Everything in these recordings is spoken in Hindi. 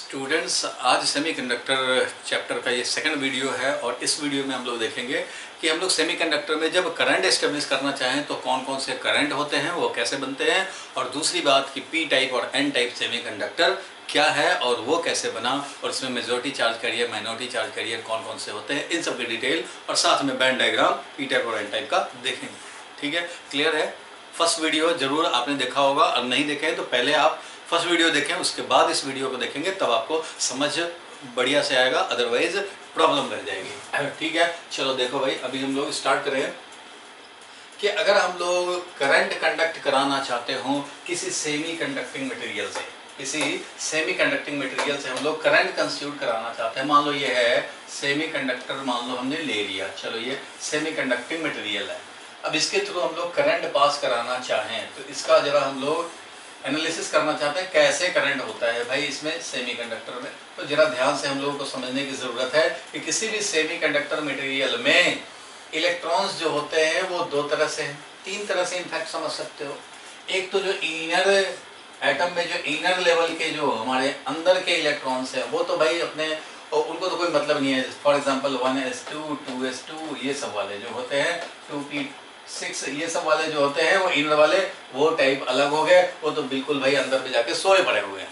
स्टूडेंट्स, आज सेमीकंडक्टर चैप्टर का ये सेकंड वीडियो है और इस वीडियो में हम लोग देखेंगे कि हम लोग सेमीकंडक्टर में जब करंट एस्टेब्लिश करना चाहें तो कौन कौन से करंट होते हैं, वो कैसे बनते हैं, और दूसरी बात कि पी टाइप और एन टाइप सेमीकंडक्टर क्या है और वो कैसे बना, और इसमें majority charge career, minority charge carrier कौन कौन से होते हैं, इन सब की डिटेल और साथ में बैंड डायग्राम पी टाइप और एन टाइप का देखेंगे। ठीक है, क्लियर है? फर्स्ट वीडियो जरूर आपने देखा होगा, और नहीं देखे तो पहले आप फर्स्ट वीडियो देखें, उसके बाद इस वीडियो को देखेंगे तब आपको समझ बढ़िया से आएगा, अदरवाइज प्रॉब्लम रह जाएगी। ठीक है, चलो देखो भाई, अभी हम लोग स्टार्ट करें कि अगर हम लोग करंट कंडक्ट कराना चाहते हो किसी सेमी कंडक्टिंग मटेरियल से, किसी सेमी कंडक्टिंग मटेरियल से हम लोग करंट कंस्टिट्यूट कराना चाहते हैं। मान लो ये है सेमी कंडक्टर, मान लो हमने ले लिया, चलो ये सेमी कंडक्टिंग मटेरियल है। अब इसके थ्रू हम लोग करंट पास कराना चाहें तो इसका जरा हम लोग एनालिसिस करना चाहते हैं कैसे करंट होता है भाई इसमें सेमीकंडक्टर में। तो जरा ध्यान से हम लोगों को समझने की ज़रूरत है कि किसी भी सेमीकंडक्टर मटेरियल में इलेक्ट्रॉन्स जो होते हैं वो दो तरह से हैं, तीन तरह से इनफैक्ट समझ सकते हो। एक तो जो इनर एटम में जो इनर लेवल के जो हमारे अंदर के इलेक्ट्रॉन्स हैं वो तो भाई अपने उनको तो कोई मतलब नहीं है। फॉर एग्जांपल 1s2, 2s2 ये सब वाले जो होते हैं, 2p6 ये सब वाले जो होते हैं वो इनर वाले, वो टाइप अलग हो गए, वो तो बिल्कुल भाई अंदर में जाके सोए पड़े हुए हैं।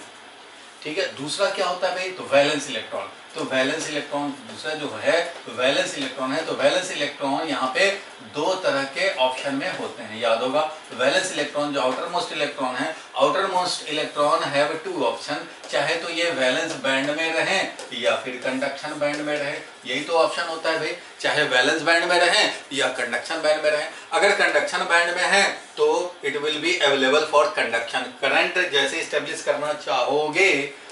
ठीक है, दूसरा क्या होता है भाई, तो वैलेंस इलेक्ट्रॉन। तो वैलेंस इलेक्ट्रॉन दूसरा जो है वैलेंस इलेक्ट्रॉन है। तो वैलेंस इलेक्ट्रॉन यहाँ पे दो तरह के ऑप्शन में होते हैं, याद होगा। वैलेंस इलेक्ट्रॉन जो आउटर मोस्ट इलेक्ट्रॉन है, outer most electron have two option, चाहे तो ये वैलेंस बैंड में रहें या फिर कंडक्शन बैंड में रहे, यही तो ऑप्शन होता है भाई, चाहे वैलेंस बैंड में रहें या कंडक्शन बैंड में रहें। अगर कंडक्शन बैंड में है तो it will be available for conduction. Current जैसे स्टेब्लिश करना चाहोगे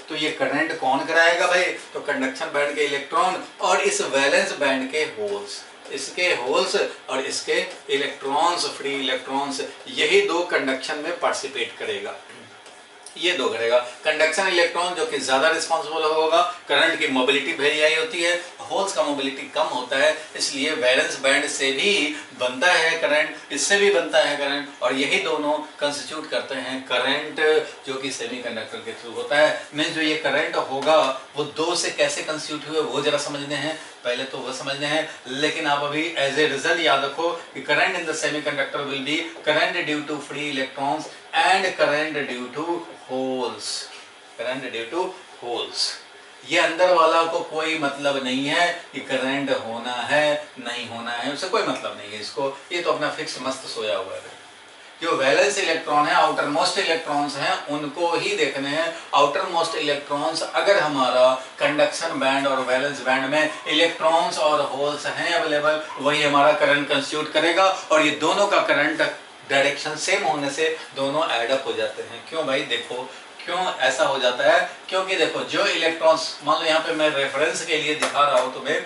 तो ये करंट कौन कराएगा भाई, तो कंडक्शन बैंड के इलेक्ट्रॉन और इस वैलेंस बैंड के होल्स, इसके होल्स और इसके इलेक्ट्रॉन्स, फ्री इलेक्ट्रॉन्स, यही दो कंडक्शन में पार्टिसिपेट करेगा, ये दो करेगा। कंडक्शन इलेक्ट्रॉन जो कि ज्यादा रिस्पॉन्सिबल होगा, करंट की मोबिलिटी वेरी हाई होती है, होल्स का मोबिलिटी कम होता है, इसलिए वैलेंस बैंड से भी बनता है करंट, इससे भी बनता है करंट, और यही दोनों कंस्टिट्यूट करते हैं करंट जो कि सेमीकंडक्टर के थ्रू होता है। मींस जो ये करंट होगा वो दो से कैसे कंस्टिट्यूट हुए वो जरा समझने हैं, पहले तो वो समझने हैं, लेकिन आप अभी एज ए रिजल्ट याद रखो कि current in the semiconductor will be current due to free electrons and current due to holes, current due to holes. ये अंदर वाला को कोई मतलब नहीं है कि करंट होना है नहीं होना है, उससे कोई मतलब नहीं है इसको, ये तो अपना फिक्स मस्त सोया हुआ है। जो वैलेंस इलेक्ट्रॉन है, आउटर मोस्ट इलेक्ट्रॉन्स हैं, उनको ही देखने हैं। आउटर मोस्ट इलेक्ट्रॉन्स अगर हमारा कंडक्शन बैंड और वैलेंस बैंड में इलेक्ट्रॉन्स और होल्स हैं अवेलेबल, वही हमारा करंट कंस्टिट्यूट करेगा, और ये दोनों का करंट डायरेक्शन सेम होने से दोनों ऐड अप हो जाते हैं। क्यों भाई, देखो क्यों ऐसा हो जाता है, क्योंकि देखो जो इलेक्ट्रॉन्स, मान लो यहाँ पे मैं रेफरेंस के लिए दिखा रहा हूँ तुम्हें,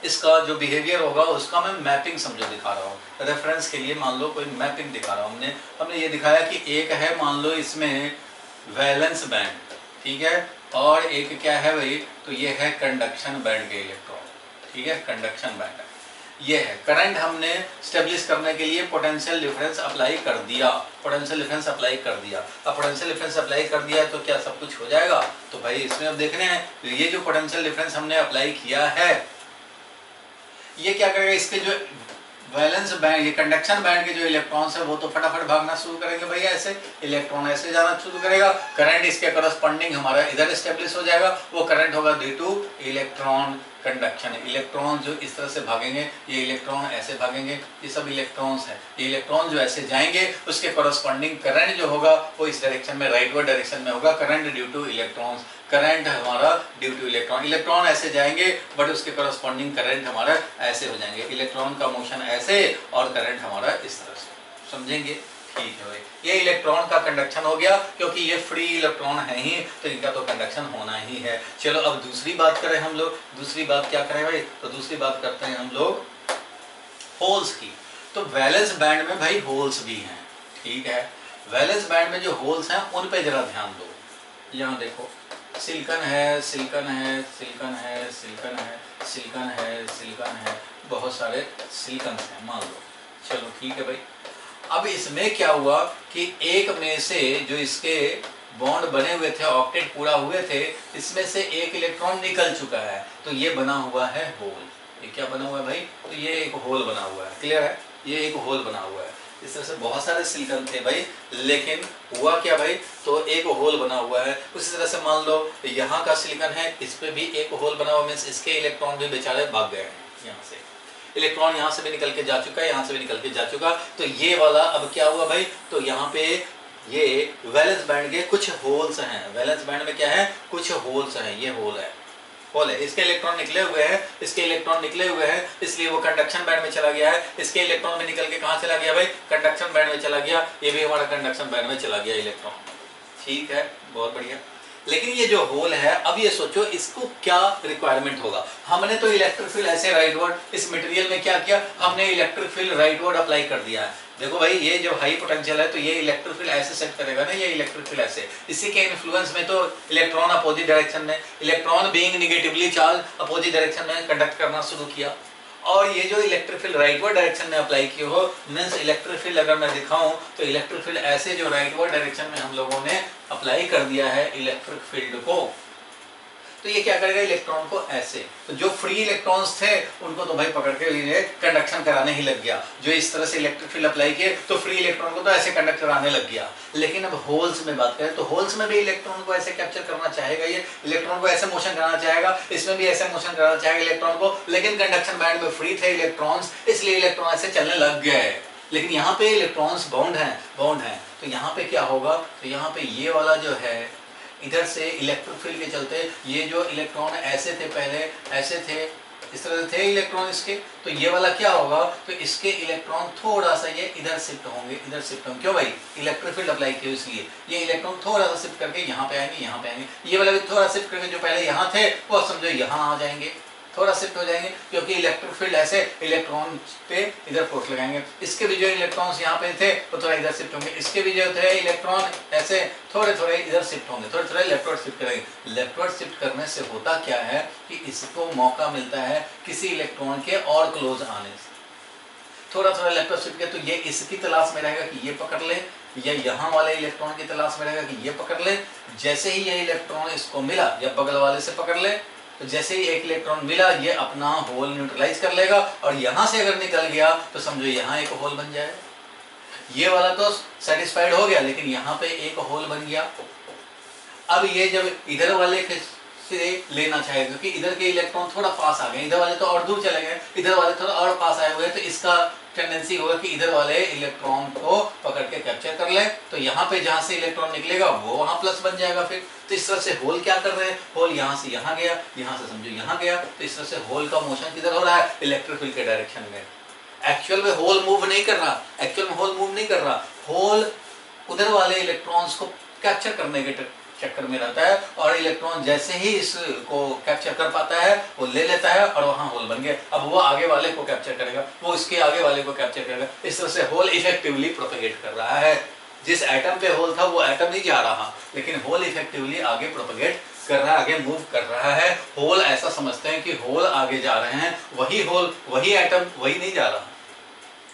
इसका जो बिहेवियर होगा उसका मैं मैपिंग समझो दिखा रहा हूँ। रेफरेंस के लिए मान लो कोई मैपिंग दिखा रहा हूँ, हमने ये दिखाया कि एक है मान लो इसमें वैलेंस बैंड, ठीक है, और एक क्या है भाई, तो ये है कंडक्शन बैंड के इलेक्ट्रॉन, ठीक है, कंडक्शन बैंड ये है। करंट हमने स्टेब्लिश करने के लिए पोटेंशियल डिफरेंस अप्लाई कर दिया, पोटेंशियल डिफरेंस अप्लाई कर दिया। अब पोटेंशियल डिफरेंस अप्लाई कर दिया तो क्या सब कुछ हो जाएगा, तो भाई इसमें अब देखने हैं, तो ये जो पोटेंशियल डिफरेंस हमने अप्लाई किया है ये क्या करेगा, इसके जो वैलेंस बैंड, ये कंडक्शन बैंड के जो इलेक्ट्रॉन्स है वो तो फटाफट भागना शुरू करेंगे भैया, ऐसे इलेक्ट्रॉन ऐसे जाना शुरू करेगा, करंट इसके करस्पॉन्डिंग हमारा इधर स्टेब्लिश हो जाएगा, वो करंट होगा due two electron conduction. Electron जो इस तरह से भागेंगे, ये इलेक्ट्रॉन ऐसे भागेंगे, ये सब इलेक्ट्रॉन्स हैं, ये इलेक्ट्रॉन जो ऐसे जाएंगे उसके करस्पॉन्डिंग करंट जो होगा वो इस डायरेक्शन में, राइटवर्ड डायरेक्शन में होगा, current due two electrons, current हमारा ड्यू टू इलेक्ट्रॉन। इलेक्ट्रॉन ऐसे जाएंगे बट उसके करस्पॉन्डिंग करंट हमारा ऐसे हो जाएंगे, इलेक्ट्रॉन का मोशन ऐसे और करंट हमारा इस तरह से, समझेंगे? ठीक है भाई, ये इलेक्ट्रॉन का कंडक्शन हो गया, क्योंकि ये फ्री इलेक्ट्रॉन है ही तो इनका तो कंडक्शन होना ही है। चलो अब दूसरी बात करें हम लोग, दूसरी बात क्या करें भाई, तो दूसरी बात करते हैं हम लोग होल्स की। तो वैलेंस बैंड में भाई होल्स भी हैं, ठीक है, वैलेंस बैंड में जो होल्स हैं उन पे जरा ध्यान दो। यहाँ देखो सिलिकॉन है, सिलिकॉन है, सिलिकॉन है, सिलिकॉन है, सिलिकॉन है, सिलिकॉन है, बहुत सारे सिलिकॉन हैं मान लो, चलो ठीक है भाई। अब इसमें क्या हुआ कि एक में से जो इसके बॉन्ड बने हुए थे, ऑक्टेट पूरा हुए थे, इसमें से एक इलेक्ट्रॉन निकल चुका है, तो ये बना हुआ है होल। ये क्या बना हुआ है भाई? तो ये एक होल बना हुआ है। क्लियर है? ये एक होल बना हुआ है। इस तरह से बहुत सारे सिलिकॉन थे भाई, लेकिन हुआ क्या भाई? तो एक होल बना हुआ है। उसी तरह से मान लो यहाँ का सिलिकॉन है, इस पे भी एक होल बना हुआ, मीन्स इसके इलेक्ट्रॉन भी बेचारे भाग गए हैं। यहाँ से इलेक्ट्रॉन यहाँ से भी निकल के जा चुका है, यहाँ से भी निकल के जा चुका। तो ये वाला अब क्या हुआ भाई? तो यहाँ पे ये वैलेंस बैंड के कुछ होल्स हैं। वैलेंस बैंड में क्या है? कुछ होल्स हैं। ये होल है, होल है, इसके इलेक्ट्रॉन निकले हुए हैं, इसके इलेक्ट्रॉन निकले हुए हैं, इसलिए वो कंडक्शन बैंड में चला गया है। इसके इलेक्ट्रॉन में निकल के कहाँ चला गया भाई? कंडक्शन बैंड में चला गया। ये भी हमारा कंडक्शन बैंड में चला गया इलेक्ट्रॉन। ठीक है, बहुत बढ़िया। लेकिन ये जो होल है, अब ये सोचो इसको क्या रिक्वायरमेंट होगा। हमने तो इलेक्ट्रिक फील्ड ऐसे राइटवर्ड, इस मटेरियल में क्या किया? हमने इलेक्ट्रिक फील्ड राइटवर्ड अप्लाई कर दिया है। देखो भाई, ये जो हाई पोटेंशियल है, तो ये इलेक्ट्रिक फील्ड ऐसे सेट करेगा ना, ये इलेक्ट्रिक फील्ड ऐसे। इसी के इन्फ्लुएंस में तो इलेक्ट्रॉन अपोजिट डायरेक्शन में, electron being negatively charge, opposite direction में कंडक्ट करना शुरू किया। और ये जो इलेक्ट्रिक फील्ड राइटवर्ड डायरेक्शन में अप्लाई किए हो, मींस इलेक्ट्रिक फील्ड अगर मैं दिखाऊं तो इलेक्ट्रिक फील्ड ऐसे जो राइटवर्ड डायरेक्शन में हम लोगों ने अप्लाई कर दिया है इलेक्ट्रिक फील्ड को, तो ये क्या करेगा? इलेक्ट्रॉन को ऐसे, तो जो फ्री इलेक्ट्रॉन्स थे उनको तो भाई पकड़ के ये कंडक्शन कराने ही लग गया। जो इस तरह से इलेक्ट्रिक फील्ड अप्लाई किए तो फ्री इलेक्ट्रॉन को तो ऐसे कंडक्ट कराने लग गया। लेकिन अब होल्स में बात करें तो होल्स में भी इलेक्ट्रॉन को ऐसे कैप्चर करना चाहेगा, ये इलेक्ट्रॉन को ऐसे मोशन कराना चाहेगा, इसमें भी ऐसे मोशन कराना चाहेगा इलेक्ट्रॉन को। लेकिन कंडक्शन बैंड में फ्री थे इलेक्ट्रॉन्स, इसलिए इलेक्ट्रॉन ऐसे चलने लग गए। लेकिन यहाँ पे इलेक्ट्रॉन्स बाउंड हैं, तो यहाँ पे क्या होगा? तो यहाँ पे ये वाला जो है, इधर से इलेक्ट्रिक फील्ड के चलते ये जो इलेक्ट्रॉन ऐसे थे, पहले ऐसे थे, इस तरह से थे इलेक्ट्रॉन इसके, तो ये वाला क्या होगा? तो इसके इलेक्ट्रॉन थोड़ा सा ये इधर शिफ्ट होंगे, इधर शिफ्ट होंगे। क्यों भाई? इलेक्ट्रिक फील्ड अप्लाई किया इसलिए ये इलेक्ट्रॉन थोड़ा सा शिफ्ट करके यहाँ पे आएंगे, यहाँ पे आएंगे। ये वाला भी थोड़ा शिफ्ट करके, जो पहले यहाँ थे वो समझो यहाँ आ जाएंगे, थोड़ा शिफ्ट हो जाएंगे, क्योंकि इलेक्ट्रिक फील्ड ऐसे इलेक्ट्रॉन पे इधर फोर्स लगाएंगे। इसके भी जो इलेक्ट्रॉन्स यहाँ पे थे वो थोड़ा इधर शिफ्ट होंगे, इसके भी जो थे इलेक्ट्रॉन ऐसे थोड़े थोड़े इधर शिफ्ट होंगे, थोड़े थोड़े लेफ्टवर्ड शिफ्ट करेंगे। लेफ्टवर्ड शिफ्ट करने से होता क्या है कि इसको मौका मिलता है किसी इलेक्ट्रॉन के और क्लोज आने से। थोड़ा थोड़ा लेफ्टवर्ड शिफ्ट किया तो ये इसकी तलाश में रहेगा कि ये पकड़ ले, या यहाँ वाले इलेक्ट्रॉन की तलाश में रहेगा कि ये पकड़ ले। जैसे ही ये इलेक्ट्रॉन इसको मिला या बगल वाले से पकड़ ले, तो जैसे ही एक इलेक्ट्रॉन मिला ये अपना होल न्यूट्रलाइज कर लेगा, और यहाँ से अगर निकल गया तो समझो यहाँ एक होल बन जाएगा। ये वाला तो सेटिस्फाइड हो गया, लेकिन यहाँ पे एक होल बन गया। अब ये जब इधर वाले से लेना चाहेगा, क्योंकि इधर के इलेक्ट्रॉन थोड़ा पास आ गए, इधर वाले तो और दूर चले गए, इधर वाले थोड़ा और पास आए हुए हैं, तो इसका टेंडेंसी होगा कि इधर वाले इलेक्ट्रॉन को पकड़ के कैप्चर कर ले। तो यहाँ पे जहाँ से इलेक्ट्रॉन निकलेगा वो वहाँ प्लस बन जाएगा फिर। तो इस तरह से होल क्या कर रहे हैं? होल यहाँ से यहाँ गया, यहाँ से समझो यहाँ गया, तो इस तरह से होल का मोशन किधर हो रहा है? इलेक्ट्रिक फील्ड के डायरेक्शन में। एक्चुअल में होल मूव नहीं कर रहा, एक्चुअल में होल मूव नहीं कर रहा, होल उधर वाले इलेक्ट्रॉन्स को कैप्चर करने के चक्कर में रहता है, और इलेक्ट्रॉन जैसे ही इसको कैप्चर कर पाता है वो ले लेता है और वहां होल बन गया। अब वो आगे वाले को कैप्चर करेगा, वो इसके आगे वाले को कैप्चर करेगा। इस तरह से होल इफेक्टिवली प्रोपेगेट कर रहा है। जिस एटम पे होल था वो एटम नहीं जा रहा, लेकिन होल इफेक्टिवली आगे प्रोपेगेट कर रहा है, आगे मूव कर रहा है। होल ऐसा समझते हैं कि होल आगे जा रहे हैं, वही होल, वही एटम, वही नहीं जा रहा।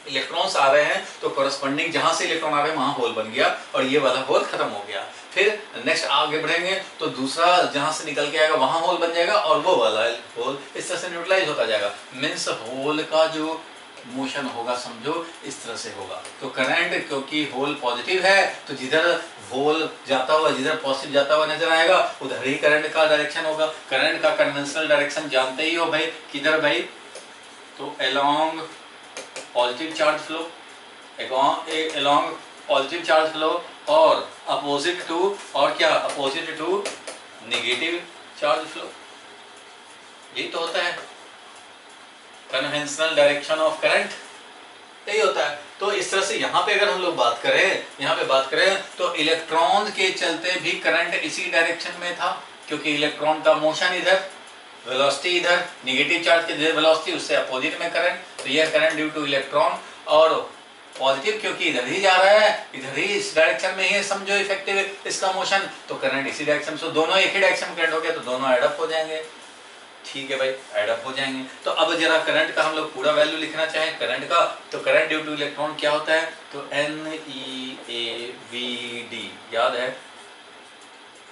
इलेक्ट्रॉन्स आ रहे हैं तो कोरस्पॉन्डिंग जहां से इलेक्ट्रॉन आ रहे हैं वहां होल बन गया, और ये वाला होल खत्म हो गया। फिर नेक्स्ट आगे बढ़ेंगे तो दूसरा जहां से निकल के आएगा वहां होल बन जाएगा, और वो वाला होल इस तरह से न्यूट्रलाइज होता जाएगा। मीन्स होल का जो मोशन होगा समझो इस तरह से होगा। तो करंट, क्योंकि होल पॉजिटिव है, तो जिधर होल जाता हुआ, जिधर पॉजिटिव जाता हुआ नजर आएगा उधर ही करंट का डायरेक्शन होगा। करंट का कन्वेंशनल डायरेक्शन जानते ही हो भाई, किधर भाई? तो along positive charge flow, along positive charge flow, और अपोजिट टू, और क्या? Opposite to negative charge flow. यही तो होता है कन्वेंशनल डायरेक्शन ऑफ करंट, यही होता है। तो इस तरह से यहाँ पे अगर हम लोग बात करें, तो इलेक्ट्रॉन के चलते भी करंट इसी डायरेक्शन में था, क्योंकि इलेक्ट्रॉन का मोशन इधर, वेलोसिटी इधर, नेगेटिव चार्ज के वेलोसिटी, उससे अपोजिट में करंट, तो यह करंट ड्यू टू इलेक्ट्रॉन। और पॉजिटिव क्योंकि इधर ही जा रहा है, इधर ही इस डायरेक्शन में ही समझो इफेक्टिव इसका मोशन, तो करंट इसी डायरेक्शन से, दोनों एक ही डायरेक्शन में करंट हो गया तो दोनों एडअप हो जाएंगे। ठीक है भाई, एडअप हो जाएंगे। तो अब जरा करंट का हम लोग पूरा वैल्यू लिखना चाहें करंट का, तो करंट ड्यू टू इलेक्ट्रॉन क्या होता है? तो NeAVD, याद है?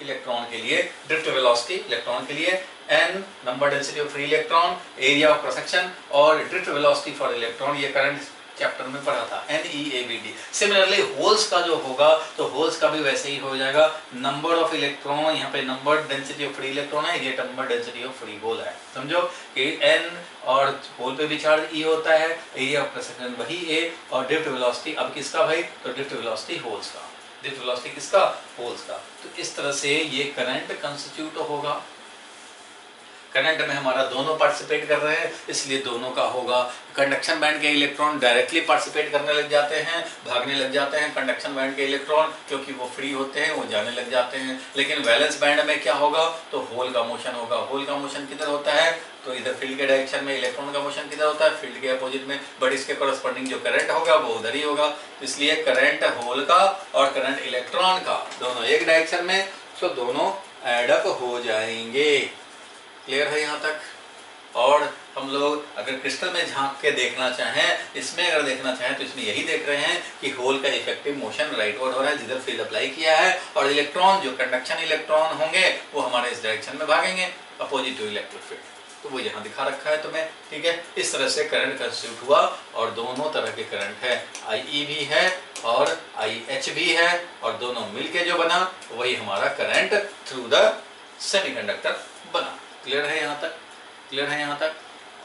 इलेक्ट्रॉन के लिए ड्रिफ्ट वेलोसिटी, इलेक्ट्रॉन के लिए n number density of free electron, area of cross section और ड्रिफ्ट वेलोसिटी फॉर इलेक्ट्रॉन, ये करंट चैप्टर में पढ़ा था NEAVD। सिमिलरली होल्स का जो होगा तो होल्स का भी वैसे ही हो जाएगा, नंबर ऑफ इलेक्ट्रॉन, यहाँ पे number density of free electron है, ये number density of free hole है। समझो कि n और होल पे भी चार्ज E होता है, एरिया ऑफ क्रॉस सेक्शन वही A और ड्रिफ्ट वेलोसिटी अब किसका भाई, तो ड्रिफ्ट वेलोसिटी होल्स का, ड्रिफ्ट वेलोसिटी किसका, होल्स का। तो इस तरह से ये करंट कंस्टिट्यूट होगा। करंट में हमारा दोनों पार्टिसिपेट कर रहे हैं, इसलिए दोनों का होगा। कंडक्शन बैंड के इलेक्ट्रॉन डायरेक्टली पार्टिसिपेट करने लग जाते हैं, भागने लग जाते हैं। कंडक्शन बैंड के इलेक्ट्रॉन क्योंकि वो फ्री होते हैं वो जाने लग जाते हैं। लेकिन वैलेंस बैंड में क्या होगा, तो होल का मोशन होगा। होल का मोशन किधर होता है, तो इधर फील्ड के डायरेक्शन में, इलेक्ट्रॉन का मोशन किधर होता है, फील्ड के अपोजिट में, बट इसके कॉरस्पॉन्डिंग जो करंट होगा वो उधर ही होगा। इसलिए करंट होल का और करंट इलेक्ट्रॉन का दोनों एक डायरेक्शन में, तो दोनों एडअप हो जाएंगे। क्लियर है यहाँ तक। और हम लोग अगर क्रिस्टल में झांक के देखना चाहें, इसमें अगर देखना चाहें तो इसमें यही देख रहे हैं कि होल का इफेक्टिव मोशन राइटवर्ड हो रहा है जिधर फील्ड अप्लाई किया है, और इलेक्ट्रॉन जो कंडक्शन इलेक्ट्रॉन होंगे वो हमारे इस डायरेक्शन में भागेंगे, अपोजिट टू इलेक्ट्रिक फील्ड। तो वो यहाँ दिखा रखा है तुम्हें, ठीक है। इस तरह से करंट कंस्टिट्यूट हुआ और दोनों तरह के करंट है, IE भी है और IH भी है, और दोनों मिलके जो बना वही हमारा करंट थ्रू द सेमीकंडक्टर बना। क्लियर है यहाँ तक, क्लियर है यहाँ तक।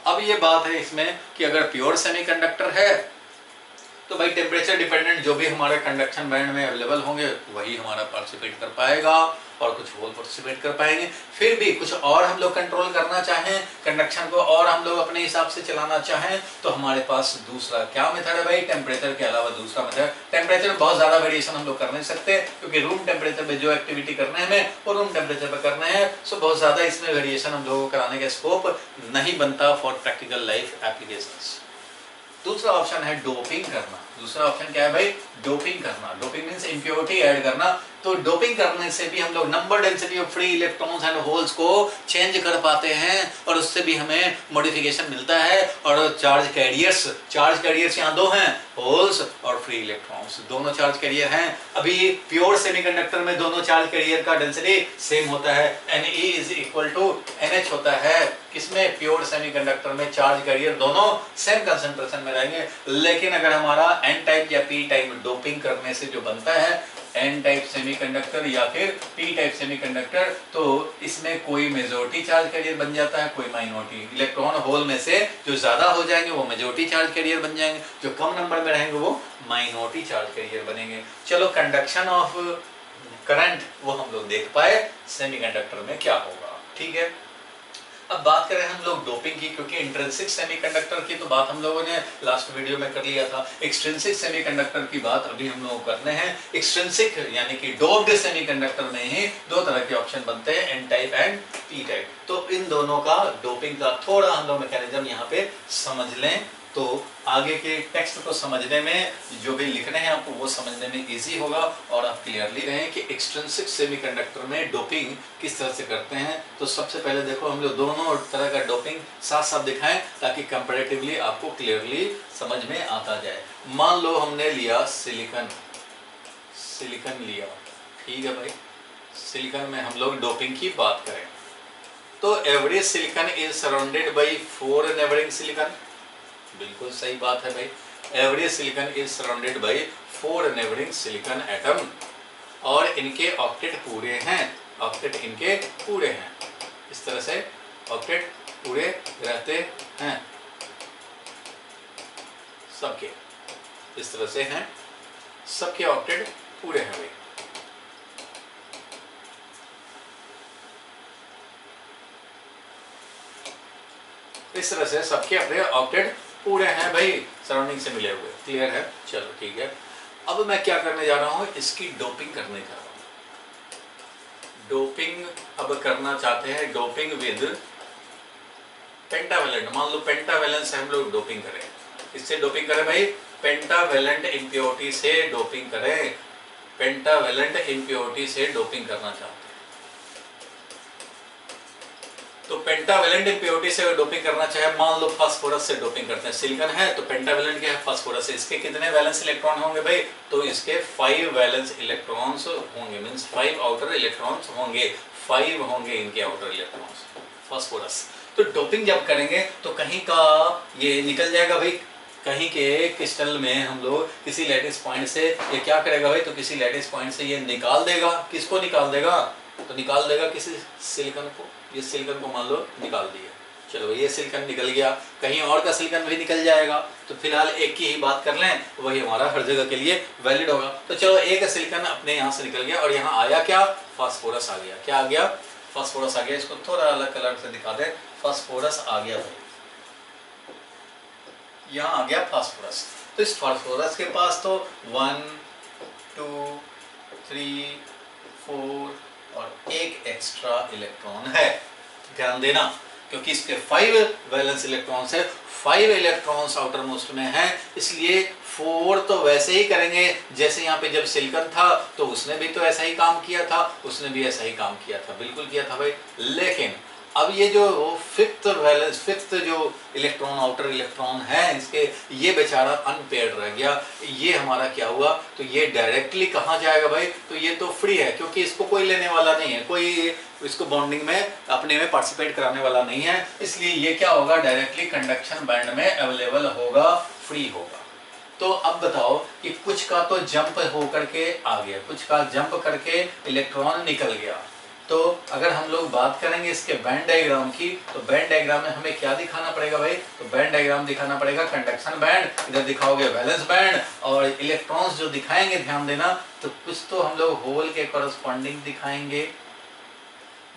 अब ये बात है इसमें कि अगर प्योर सेमीकंडक्टर है तो भाई टेम्परेचर डिपेंडेंट जो भी हमारे कंडक्शन बैंड में अवेलेबल होंगे वही हमारा पार्टिसिपेट कर पाएगा और कुछ होल पार्टिसिपेट कर पाएंगे। फिर भी कुछ और हम लोग कंट्रोल करना चाहें कंडक्शन को, और हम लोग अपने हिसाब से चलाना चाहें, तो हमारे पास दूसरा क्या मेथड है भाई, टेम्परेचर के अलावा दूसरा मेथड। टेम्परेचर में बहुत ज्यादा वेरिएशन हम लोग कर नहीं सकते, क्योंकि रूम टेम्परेचर पे जो एक्टिविटी करने हैं वो रूम टेम्परेचर पे करने हैं, सो बहुत ज्यादा इसमें वेरिएशन हम लोगों को कराने का स्कोप नहीं बनता फॉर प्रैक्टिकल लाइफ एप्लीकेशंस। दूसरा ऑप्शन है डोपिंग करना। दूसरा ऑप्शन क्या है भाई, डोपिंग करना। डोपिंग मींस इम्प्योरिटी ऐड करना। तो डोपिंग करने से भी हम लोग number density of free electrons and holes को चेंज कर पाते हैं और उससे भी हमें मॉडिफिकेशन मिलता है। और चार्ज कैरियर्स यहाँ दो हैं, होल्स और फ्री इलेक्ट्रॉन्स, दोनों चार्ज कैरियर हैं। अभी प्योर सेमीकंडक्टर में दोनों चार्ज कैरियर का डेंसिटी सेम होता है, Ne is equal to NH होता है। किसमें, प्योर सेमीकंडक्टर में चार्ज कैरियर दोनों सेम कंसंट्रेशन में रहेंगे। लेकिन अगर हमारा N टाइप या P टाइप डोपिंग करने से जो बनता है, N टाइप सेमीकंडक्टर या फिर P टाइप सेमीकंडक्टर, तो इसमें कोई मेजॉरिटी चार्ज कैरियर बन जाता है, कोई माइनॉरिटी। इलेक्ट्रॉन होल में से जो ज्यादा हो जाएंगे वो मेजॉरिटी चार्ज कैरियर बन जाएंगे, जो कम नंबर में रहेंगे वो माइनॉरिटी चार्ज कैरियर बनेंगे। चलो कंडक्शन ऑफ करंट वो हम लोग देख पाए, सेमीकंडक्टर में क्या होगा, ठीक है। अब बात करें हम लोग डोपिंग की, क्योंकि इंट्रिंसिक सेमीकंडक्टर की तो बात हम लोगों ने लास्ट वीडियो में कर लिया था। एक्सट्रिंसिक सेमीकंडक्टर की बात अभी हम लोग करने हैं। एक्सट्रिंसिक यानी कि डोप्ड सेमीकंडक्टर में ही दो तरह के ऑप्शन बनते हैं, N type and P type. तो इन दोनों का डोपिंग का थोड़ा हम लोग मैकेनिज्म यहाँ पे समझ लें, तो आगे के टेक्स्ट को समझने में, जो भी लिखने हैं आपको वो समझने में इजी होगा और आप क्लियरली रहें कि एक्सट्रिंसिक सेमीकंडक्टर में डोपिंग किस तरह से करते हैं। तो सबसे पहले देखो हम लोग दोनों तरह का डोपिंग साथ साथ दिखाएं ताकि कंपैरेटिवली आपको क्लियरली समझ में आता जाए। मान लो हमने लिया सिलिकॉन लिया, ठीक है भाई। सिलिकॉन में हम लोग डोपिंग की बात करें तो average silicon is surrounded by 4 neighbouring silicon. बिल्कुल सही बात है भाई, average silicon is surrounded by 4 neighbouring silicon atom, और इनके ऑक्टेट पूरे हैं, ऑक्टेट इनके पूरे हैं। इस तरह से ऑक्टेट पूरे रहते हैं सबके, इस तरह से हैं सबके ऑक्टेट पूरे हैं भाई। इस तरह से सबके अपने ऑक्टेट पूरे हैं भाई, सराउंडिंग से मिले हुए। क्लियर है, चलो ठीक है। अब मैं क्या करने जा रहा हूं, इसकी डोपिंग करने जा रहा हूं। डोपिंग अब करना चाहते हैं, डोपिंग विद पेंटावेलेंट। मान लो पेंटावेलेंट से हम लोग डोपिंग करें, इससे डोपिंग करें भाई, पेंटावेलेंट इम्प्योरिटी से डोपिंग करें। पेंटावेलेंट इम्प्योरिटी से डोपिंग करना चाहते हैं तो पेंटावेलेंट इम्प्योरिटी से डोपिंग करना चाहे, मान लो फास्फोरस से डोपिंग करते हैं, सिलिकॉन है तो पेंटावेलेंट क्या है, फास्फोरस है, इसके कितने वैलेंस इलेक्ट्रॉन होंगे भाई, तो इसके 5 वैलेंस इलेक्ट्रॉन्स होंगे, मींस 5 आउटर इलेक्ट्रॉन्स होंगे, 5 होंगे इनके आउटर इलेक्ट्रॉन्स फास्फोरस। तो डोपिंग जब करेंगे तो कहीं का ये निकल जाएगा भाई, कहीं के क्रिस्टल में हम लोग किसी लैटिस पॉइंट से ये क्या करेगा भाई, तो किसी लैटिस पॉइंट से ये निकाल देगा, किसको निकाल देगा, तो निकाल देगा किसी सिलिकॉन को, ये सिलिकॉन को मान लो निकाल दिया, चलो ये सिलिकॉन निकल गया, कहीं और का सिलिकॉन भी निकल जाएगा, तो फिलहाल एक की ही बात कर लें, वही हमारा हर जगह के लिए वैलिड होगा। तो चलो एक सिलिकॉन अपने यहाँ से निकल गया और यहाँ आया क्या, फास्फोरस आ गया, क्या आ गया, फास्फोरस आ गया, इसको थोड़ा अलग कलर से दिखा दे, फास्फोरस आ गया भाई, यहाँ आ गया फास्फोरस। तो इस फास्फोरस के पास तो 1 2 3 4 और एक एक्स्ट्रा इलेक्ट्रॉन है, ध्यान देना, क्योंकि इसके 5 वैलेंस इलेक्ट्रॉन्स है, 5 इलेक्ट्रॉन्स आउटर मोस्ट में हैं, इसलिए 4 तो वैसे ही करेंगे जैसे यहाँ पे जब सिलिकॉन था तो उसने भी तो ऐसा ही काम किया था, उसने भी ऐसा ही काम किया था, बिल्कुल किया था भाई। लेकिन अब ये जो फिफ्थ जो इलेक्ट्रॉन आउटर इलेक्ट्रॉन है इसके, ये बेचारा अनपेयर्ड रह गया, ये हमारा क्या हुआ, तो ये डायरेक्टली कहाँ जाएगा भाई, तो ये तो फ्री है, क्योंकि इसको कोई लेने वाला नहीं है, कोई इसको बॉन्डिंग में अपने में पार्टिसिपेट कराने वाला नहीं है, इसलिए ये क्या होगा, डायरेक्टली कंडक्शन बैंड में अवेलेबल होगा, फ्री होगा। तो अब बताओ कि कुछ का तो जंप होकर के आ गया, कुछ का जंप करके इलेक्ट्रॉन निकल गया, तो अगर हम लोग बात करेंगे इसके बैंड डायग्राम की, तो बैंड डायग्राम में हमें क्या दिखाना पड़ेगा भाई, तो बैंड डायग्राम दिखाना पड़ेगा कंडक्शन बैंड, इधर दिखाओगे वैलेंस बैंड, और इलेक्ट्रॉन्स जो दिखाएंगे ध्यान देना, तो कुछ तो हम लोग होल के कॉरस्पॉन्डिंग दिखाएंगे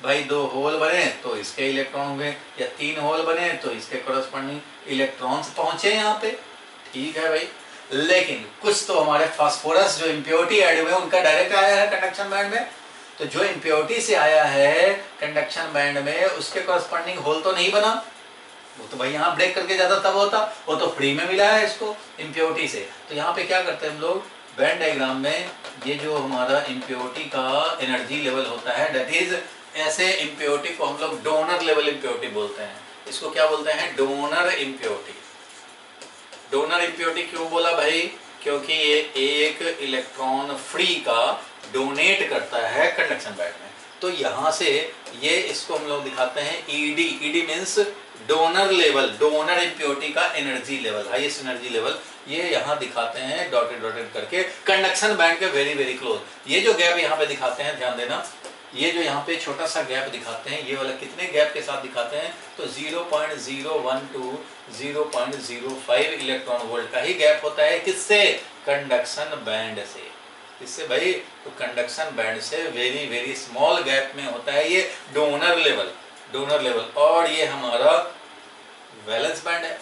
भाई, 2 होल बने तो इसके इलेक्ट्रॉन हुए, या 3 होल बने तो इसके कॉरस्पॉन्डिंग इलेक्ट्रॉन्स पहुंचे यहाँ पे, ठीक है भाई। लेकिन कुछ तो हमारे फास्फोरस जो इम्प्योरिटी ऐड हुए उनका डायरेक्ट आया है कंडक्शन बैंड में, तो जो इम्प्योरिटी से आया है कंडक्शन बैंड में उसके कॉरस्पॉन्डिंग होल तो नहीं बना, वो तो भाई यहाँ ब्रेक करके जाता तब होता, वो तो फ्री में मिला है इसको इम्प्योरिटी से। तो यहाँ पे क्या करते हैं हम लोग, बैंड डायग्राम में ये जो हमारा इम्प्योरिटी का एनर्जी लेवल होता है, दैट इज, ऐसे इम्प्योरिटी को हम लोग डोनर लेवल इम्प्योरिटी बोलते हैं, इसको क्या बोलते हैं, डोनर इम्प्योरिटी। डोनर इम्प्योरिटी क्यों बोला भाई, क्योंकि ये एक इलेक्ट्रॉन फ्री का डोनेट करता है कंडक्शन बैंड में, तो यहाँ से ये इसको हम लोग दिखाते हैं ED, ED means donor level, donor impurity का energy level, highest energy level, ये यहाँ दिखाते हैं डॉटेड डॉटेड करके कंडक्शन बैंड के वेरी वेरी क्लोज। ये जो गैप यहाँ पे दिखाते हैं ध्यान देना, ये जो यहाँ पे छोटा सा गैप दिखाते हैं, ये वाला कितने गैप के साथ दिखाते हैं, तो 0.012 0.05 इलेक्ट्रॉन वोल्ट का ही गैप होता है, किससे, कंडक्शन बैंड से, इससे भाई, तो कंडक्शन बैंड से वेरी वेरी स्मॉल गैप में होता है ये डोनर लेवल, डोनर लेवल। और ये हमारा वैलेंस बैंड है।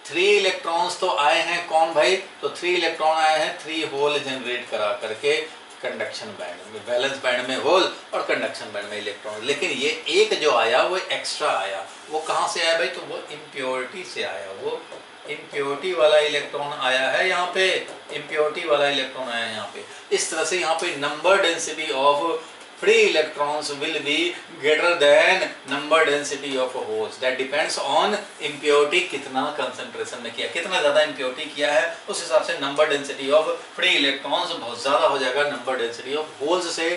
3 इलेक्ट्रॉन्स तो आए हैं कौन भाई, तो 3 इलेक्ट्रॉन आए हैं 3 होल जनरेट करा करके कंडक्शन बैंड में, वैलेंस बैंड में होल और कंडक्शन बैंड में इलेक्ट्रॉन। लेकिन ये एक जो आया वो एक्स्ट्रा आया, वो कहाँ से आया भाई, तो वो इम्प्योरिटी से आया, वो इम्प्योरिटी वाला इलेक्ट्रॉन आया है यहाँ पे, इम्प्योरिटी वाला इलेक्ट्रॉन आया है यहाँ पे। इस तरह से यहाँ पे number density of free electrons will be greater than number density of holes, that depends on impurity, कितना concentration में किया, कितना ज़्यादा impurity किया है उस हिसाब से number density of free electrons बहुत ज़्यादा हो जाएगा number density of holes से।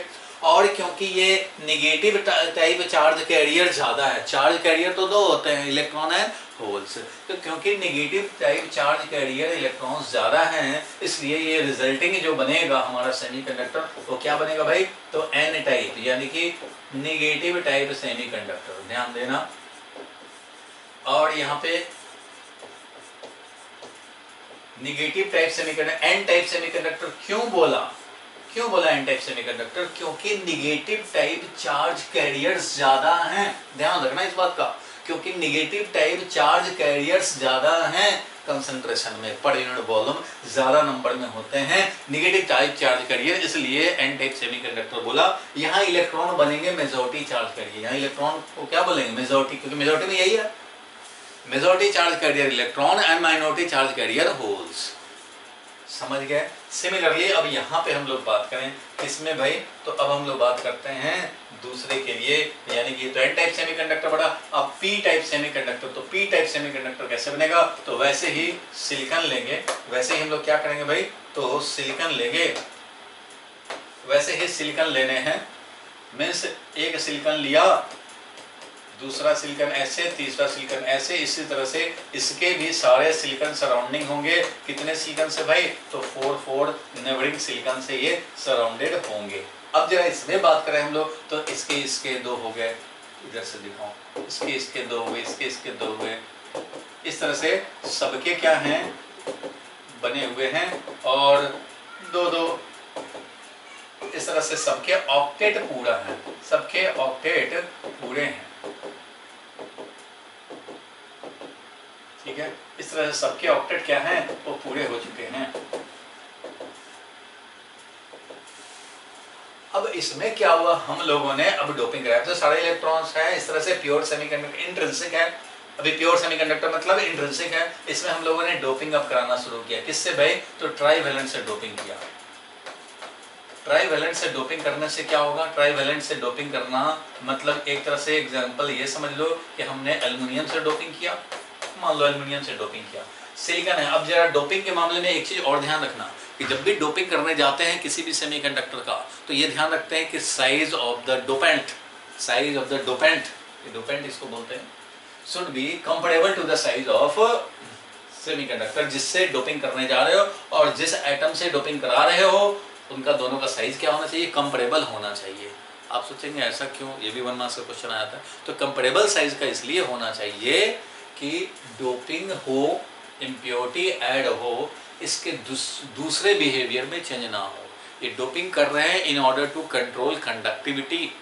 और क्योंकि ये नेगेटिव टाइप चार्ज कैरियर ज़्यादा है, चार्ज कैरियर तो 2 होते हैं, इलेक्ट्रॉन है होल्स, तो क्योंकि negative type charge career electrons ज़्यादा हैं, इसलिए ये रिजल्टिंग जो बनेगा हमारा सेमीकंडक्टर वो क्या बनेगा भाई, तो एन टाइप, यानी कि नेगेटिव टाइप सेमीकंडक्टर, ध्यान देना। और यहाँ पे negative type semiconductor, N type semiconductor क्यों बोला एन टाइप सेमीकंडक्टर, क्योंकि नेगेटिव टाइप चार्ज कैरियर्स ज्यादा हैं, ध्यान रखना इस बात का, क्योंकि नेगेटिव टाइप चार्ज कैरियर्स ज्यादा हैं कंसंट्रेशन में, पर यूनिट वॉल्यूम ज्यादा नंबर में होते हैं नेगेटिव टाइप चार्ज कैरियर, इसलिए एन टाइप सेमीकंडक्टर बोला। यहाँ इलेक्ट्रॉन बनेंगे मेजॉरिटी चार्ज कैरियर, यहाँ इलेक्ट्रॉन को क्या बोलेंगे, मेजॉरिटी, क्योंकि मेजॉरिटी में यही है, majority charge career electron and minority charge carrier holes, समझ गए। सिमिलरली अब यहाँ पे हम लोग बात करें किसमें भाई, तो अब हम लोग बात करते हैं दूसरे के लिए, यानी कि तो एन टाइप सेमीकंडक्टर पड़ा। अब पी टाइप सेमीकंडक्टर, तो पी टाइप सेमीकंडक्टर कैसे बनेगा, तो वैसे ही सिलिकॉन लेंगे, वैसे ही हम लोग क्या करेंगे भाई, तो सिलिकॉन लेंगे, वैसे ही सिलिकॉन लेने हैं, मीन्स एक सिलिकॉन लिया, दूसरा सिलिकॉन ऐसे, तीसरा सिलिकॉन ऐसे, इसी तरह से इसके भी सारे सिलिकॉन सराउंडिंग होंगे। कितने सिलिकॉन से भाई, तो 4 नेबरिंग सिलिकॉन से ये सराउंडेड होंगे। अब जरा इसमें बात करें हम लोग, तो इसके 2 हो गए, इधर से दिखाऊं, इसके 2 हुए, इसके 2 हुए, इस तरह से सबके क्या हैं, बने हुए हैं, और 2 इस तरह से सबके ऑक्टेट पूरा है, सबके ऑक्टेट पूरे हैं, ठीक है। इस तरह से सबके ऑक्टेट क्या हैं, वो पूरे हो चुके हैं। अब इसमें क्या हुआ, हम लोगों ने अब डोपिंग कराया, तो सारे इलेक्ट्रॉन्स हैं इस तरह से प्योर सेमीकंडक्टर, इंट्रिंसिक है, अभी प्योर सेमीकंडक्टर मतलब इंट्रिंसिक है, इसमें हम लोगों ने डोपिंग अब कराना शुरू किया, किससे भाई, तो ट्राईवैलेंट से डोपिंग किया। ट्राईवैलेंट से डोपिंग करने से क्या होगा, ट्राईवैलेंट से डोपिंग करना मतलब एक तरह से एग्जांपल ये समझ लो कि हमने एल्युमिनियम से डोपिंग किया, मान लो एल्युमिनियम से डोपिंग किया, सिलिकॉन है। अब जरा डोपिंग के मामले में एक चीज और ध्यान रखना कि जब भी डोपिंग करने जाते हैं किसी भी सेमीकंडक्टर का, तो ये ध्यान रखते हैं कि size of the dopant, size of the dopant, dopant इसको बोलते हैं, should be comparable to the size of semiconductor जिससे डोपिंग करने जा रहे हो, और जिस एटम से डोपिंग करा रहे हो उनका दोनों का साइज क्या होना चाहिए, कंपेरेबल होना चाहिए। आप सोचेंगे ऐसा क्यों, ये भी 1 मार्क्स का क्वेश्चन आया था। तो कंपेरेबल साइज का इसलिए होना चाहिए कि डोपिंग हो, इम्प्योरिटी ऐड हो, इसके दूसरे बिहेवियर में चेंज ना हो। ये डोपिंग कर रहे हैं in order to control conductivity,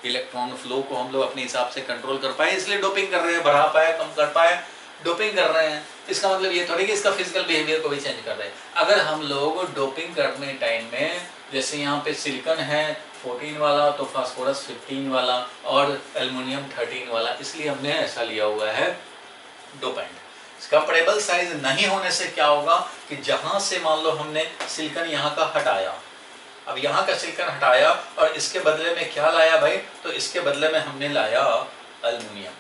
electron flow को हम लोग अपने हिसाब से कंट्रोल कर पाए, इसलिए डोपिंग कर रहे हैं, बढ़ा पाए, कम कर पाए, डोपिंग कर रहे हैं। इसका मतलब ये थोड़ी कि इसका फिजिकल बिहेवियर को भी चेंज कर रहे हैं। अगर हम लोग डोपिंग करने टाइम में, जैसे यहाँ पे सिलिकॉन है 14 वाला, तो फास्फोरस 15 वाला, और एल्युमिनियम 13 वाला, इसलिए हमने ऐसा लिया हुआ है डोपेंट। कंपेरेबल साइज नहीं होने से क्या होगा कि जहां से मान लो हमने सिलिकॉन यहाँ का हटाया, अब यहाँ का सिलिकॉन हटाया और इसके बदले में क्या लाया भाई, तो इसके बदले में हमने लाया एल्युमिनियम,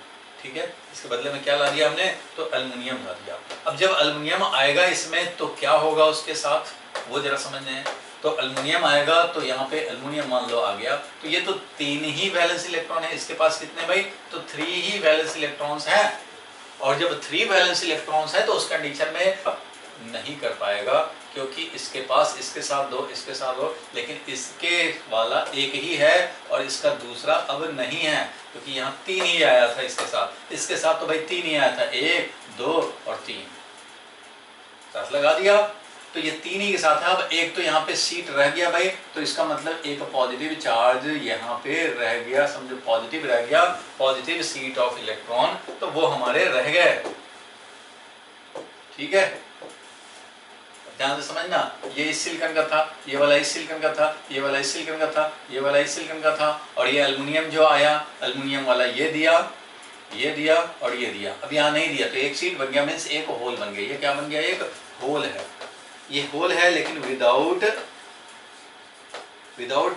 ठीक है। इसके बदले में क्या ला दिया हमने, तो एल्युमिनियम ला दिया। अब जब एल्युमिनियम आएगा इसमें तो क्या होगा उसके साथ, वो जरा समझने हैं। तो एल्युमिनियम आएगा तो यहाँ पे एल्युमिनियम मान लो आ गया, तो ये तो 3 ही वैलेंस इलेक्ट्रॉन है, इसके पास कितने भाई, तो 3 ही वैलेंस इलेक्ट्रॉन्स हैं। और जब 3 वैलेंस इलेक्ट्रॉन्स है तो उस कंडीशन में नहीं कर पाएगा, क्योंकि इसके पास इसके साथ 2, इसके साथ 2, लेकिन इसके वाला एक ही है और इसका दूसरा अब नहीं है, क्योंकि यहाँ 3 ही आया था इसके साथ तो भाई 3 ही आया था, 1, 2 और 3 साथ लगा दिया, तो ये 3 ही के साथ है। अब एक तो यहाँ पे सीट रह गया भाई, तो इसका मतलब एक पॉजिटिव चार्ज यहाँ पे रह गया, समझो पॉजिटिव रह गया, पॉजिटिव सीट ऑफ इलेक्ट्रॉन, तो वो हमारे रह गए, ठीक है। ध्यान से समझना, ये इस सिलिकॉन का था, ये वाला इस सिलिकॉन का था, ये वाला इस सिलिकॉन का था, ये वाला इस सिलिकॉन का था, और ये एल्युमिनियम जो आया, एल्युमिनियम वाला ये दिया और ये दिया। अब यहाँ नहीं दिया तो एक सीट बन गया, मीन्स एक होल बन गया। ये क्या बन गया, एक होल है, ये होल है, लेकिन without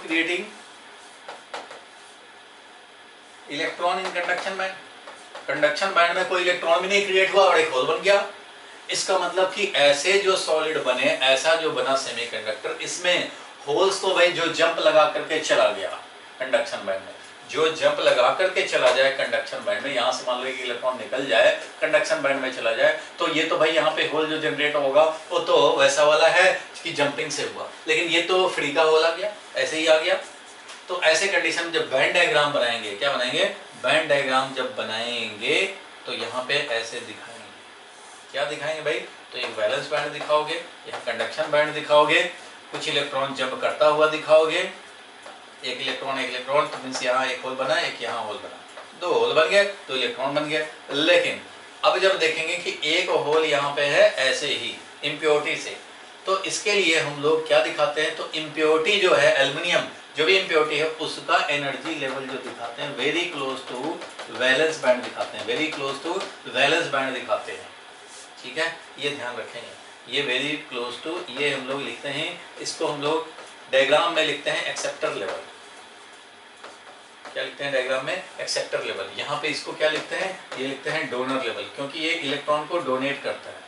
creating electron in conduction band. Conduction band में कोई इलेक्ट्रॉन भी नहीं क्रिएट हुआ और एक होल बन गया। इसका मतलब कि ऐसे जो सॉलिड बने, ऐसा जो बना सेमीकंडक्टर, इसमें होल्स तो भाई जो जंप लगा करके चला गया कंडक्शन बैंड में, जो जंप लगा करके चला जाए कंडक्शन बैंड में, यहाँ से मान लो कि इलेक्ट्रॉन निकल जाए कंडक्शन बैंड में चला जाए, तो ये तो भाई यहाँ पे होल जो जनरेट होगा वो तो वैसा वाला है कि जंपिंग से हुआ, लेकिन ये तो फ्री का होल आ गया, ऐसे ही आ गया। तो ऐसे कंडीशन में जब बैंड डायग्राम बनाएंगे, क्या बनाएंगे, बैंड डायग्राम जब बनाएंगे तो यहाँ पे ऐसे दिखाएंगे, क्या दिखाएंगे भाई, तो एक वैलेंस बैंड दिखाओगे, यहाँ कंडक्शन बैंड दिखाओगे, कुछ इलेक्ट्रॉन जंप करता हुआ दिखाओगे, एक इलेक्ट्रॉन, तो मीन्स यहाँ एक होल बना, एक यहाँ होल बना, 2 होल बन गए, 2 इलेक्ट्रॉन बन गए। लेकिन अब जब देखेंगे कि एक होल यहाँ पे है ऐसे ही इम्प्योरिटी से, तो इसके लिए हम लोग क्या दिखाते हैं, तो इम्प्योरिटी जो है एल्युमिनियम, जो भी इम्प्योरिटी है उसका एनर्जी लेवल जो दिखाते हैं very close to valence band दिखाते हैं, very close to valence band दिखाते हैं, ठीक है। ये ध्यान रखेंगे, ये वेरी क्लोज टू, ये हम लोग लिखते हैं, इसको हम लोग डायग्राम में लिखते हैं एक्सेप्टर लेवल। क्या लिखते हैं डायग्राम में, एक्सेप्टर लेवल। यहाँ पे इसको क्या लिखते हैं, ये लिखते हैं डोनर लेवल, क्योंकि ये इलेक्ट्रॉन को डोनेट करता है।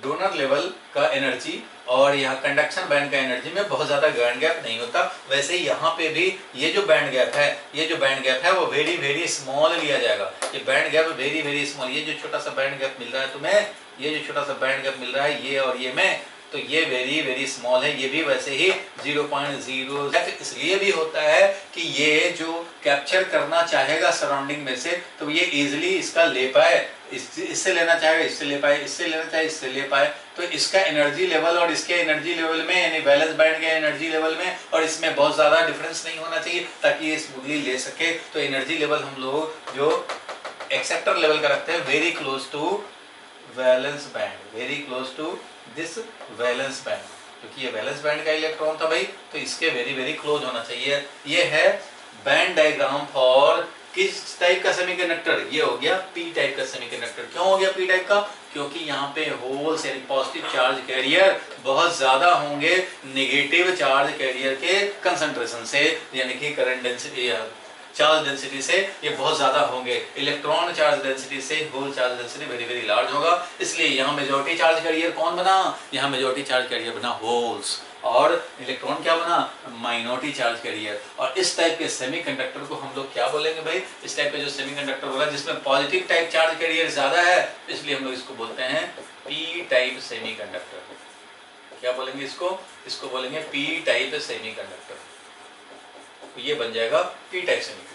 डोनर लेवल का एनर्जी और यहाँ कंडक्शन बैंड का एनर्जी में बहुत ज्यादा बैंड गैप नहीं होता। वैसे ही यहाँ पे भी ये जो बैंड गैप है, ये जो बैंड गैप है वो वेरी वेरी स्मॉल लिया जाएगा। ये band gap very very small, ये जो छोटा सा बैंड गैप मिल रहा है तुम्हें, ये जो छोटा सा बैंड गैप मिल रहा है ये और ये में, तो ये वेरी वेरी स्मॉल है। ये भी वैसे ही 0.0 इसलिए भी होता है कि ये जो कैप्चर करना चाहेगा सराउंडिंग में से, तो ये इजीली इसका ले पाए, इससे लेना चाहेगा इससे ले पाए, इससे लेना चाहे इससे ले पाए। तो इसका एनर्जी लेवल और इसके एनर्जी लेवल में, यानी वैलेंस बैंड के एनर्जी लेवल में और इसमें बहुत ज्यादा डिफरेंस नहीं होना चाहिए ताकि ये स्मूथली ले सके। तो एनर्जी लेवल हम लोग जो एक्सेप्टर लेवल का रखते हैं very close to valence band, very close to this valence band, क्योंकि ये वैलेंस बैंड का इलेक्ट्रॉन था भाई, तो इसके वेरी वेरी क्लोज होना चाहिए। ये है बैंड डायग्राम फॉर किस टाइप का सेमीकंडक्टर, ये हो गया पी टाइप का सेमीकंडक्टर। क्यों हो गया पी टाइप का, क्योंकि यहाँ पे होल्स यानी पॉजिटिव चार्ज कैरियर बहुत ज्यादा होंगे नेगेटिव चार्ज कैरियर के कंसंट्रेशन से, यानी कि करंट डेंसिटी चार्ज डेंसिटी से ये बहुत ज्यादा होंगे। इलेक्ट्रॉन चार्ज डेंसिटी से hole charge density very very large होगा, इसलिए यहाँ मेजॉरिटी चार्ज कैरियर कौन बना, यहाँ मेजॉरिटी चार्ज कैरियर बना होल्स, और इलेक्ट्रॉन क्या बना, माइनॉरिटी चार्ज कैरियर। और इस टाइप के सेमीकंडक्टर को हम लोग क्या बोलेंगे भाई, इस टाइप के जो सेमीकंडक्टर बोला जिसमें पॉजिटिव टाइप चार्ज कैरियर ज्यादा है, इसलिए हम लोग इसको बोलते हैं पी टाइप सेमीकंडक्टर। क्या बोलेंगे इसको, इसको बोलेंगे पी टाइप सेमीकंडक्टर। तो ये बन जाएगा पी टाइप सेमीकंडक्टर।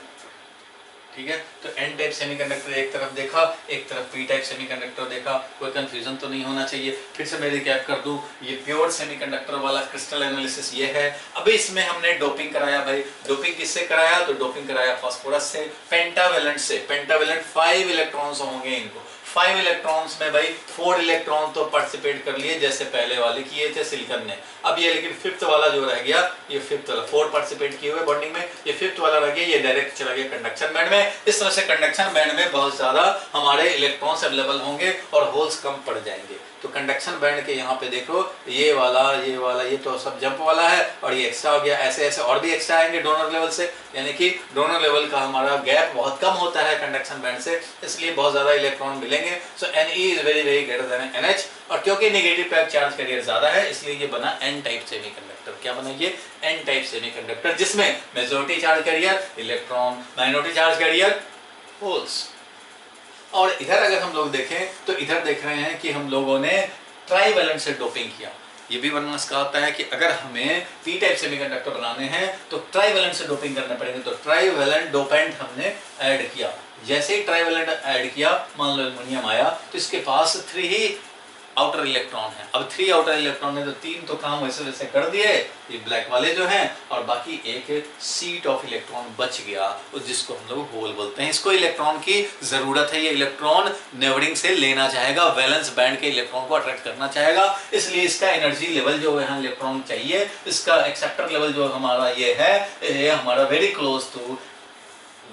ठीक है, तो एन टाइप सेमीकंडक्टर एक तरफ देखा, एक तरफ पी टाइप सेमीकंडक्टर देखा, कोई कंफ्यूजन तो नहीं होना चाहिए। फिर से मैं रिकैप कर दूं, ये प्योर सेमीकंडक्टर वाला क्रिस्टल एनालिसिस ये है। अभी इसमें हमने डोपिंग कराया भाई, डोपिंग किससे कराया, तो डोपिंग कराया फास्फोरस से, पेंटावेलेंट से। पेंटावेलेंट 5 इलेक्ट्रॉन्स होंगे इनको, 5 इलेक्ट्रॉन्स में भाई 4 इलेक्ट्रॉन तो पार्टिसिपेट कर लिए जैसे पहले वाले किए थे सिलिकॉन ने। अब ये लेकिन 5th वाला जो रह गया, ये 5th वाला 4 पार्टिसिपेट किए हुए बॉन्डिंग में, ये 5th वाला रह गया, ये डायरेक्ट चला गया कंडक्शन बैंड में। इस तरह से कंडक्शन बैंड में बहुत ज्यादा हमारे इलेक्ट्रॉन्स अवेलेबल होंगे और होल्स कम पड़ जाएंगे। तो कंडक्शन बैंड के यहाँ पे देखो, ये वाला ये तो सब जंप वाला है और ये एक्स्ट्रा हो गया, ऐसे ऐसे और भी एक्स्ट्रा आएंगे डोनर लेवल से, यानी कि डोनर लेवल का हमारा गैप बहुत कम होता है कंडक्शन बैंड से, इसलिए बहुत ज्यादा इलेक्ट्रॉन मिलेंगे। सो Ne is very very greater than NH, और क्योंकि नेगेटिव टाइप चार्ज कैरियर ज्यादा है इसलिए ये बना एन टाइप सेमीकंडक्टर। क्या बना ये, एन टाइप सेमीकंडक्टर, जिसमें majority charge career electron, minority charge carrier holes. और इधर अगर हम लोग देखें तो इधर देख रहे हैं कि हम लोगों ने ट्राईवैलेंट से डोपिंग किया। ये भी वर्णन का होता है कि अगर हमें पी टाइप सेमीकंडक्टर बनाने हैं तो ट्राईवैलेंट से डोपिंग करने पड़ेंगे। तो ट्राईवैलेंट डोपेंट हमने ऐड किया, जैसे ही ट्राईवैलेंट ऐड किया, मान लो एल्युमिनियम आया तो इसके पास 3 ही आउटर इलेक्ट्रॉन है। अब 3 आउटर इलेक्ट्रॉन ने तो 3 तो काम वैसे वैसे कर दिए, ये ब्लैक वाले जो हैं, और बाकी एक सीट ऑफ इलेक्ट्रॉन बच गया, जिसको हम लोग होल बोलते हैं। इसको इलेक्ट्रॉन की जरूरत है, ये इलेक्ट्रॉन नेवरिंग से लेना चाहेगा, वैलेंस बैंड के इलेक्ट्रॉन को अट्रैक्ट करना चाहेगा, इसलिए इसका एनर्जी लेवल जो यहाँ इलेक्ट्रॉन चाहिए, इसका एक्सेप्टर लेवल जो हमारा ये है, ये हमारा very close to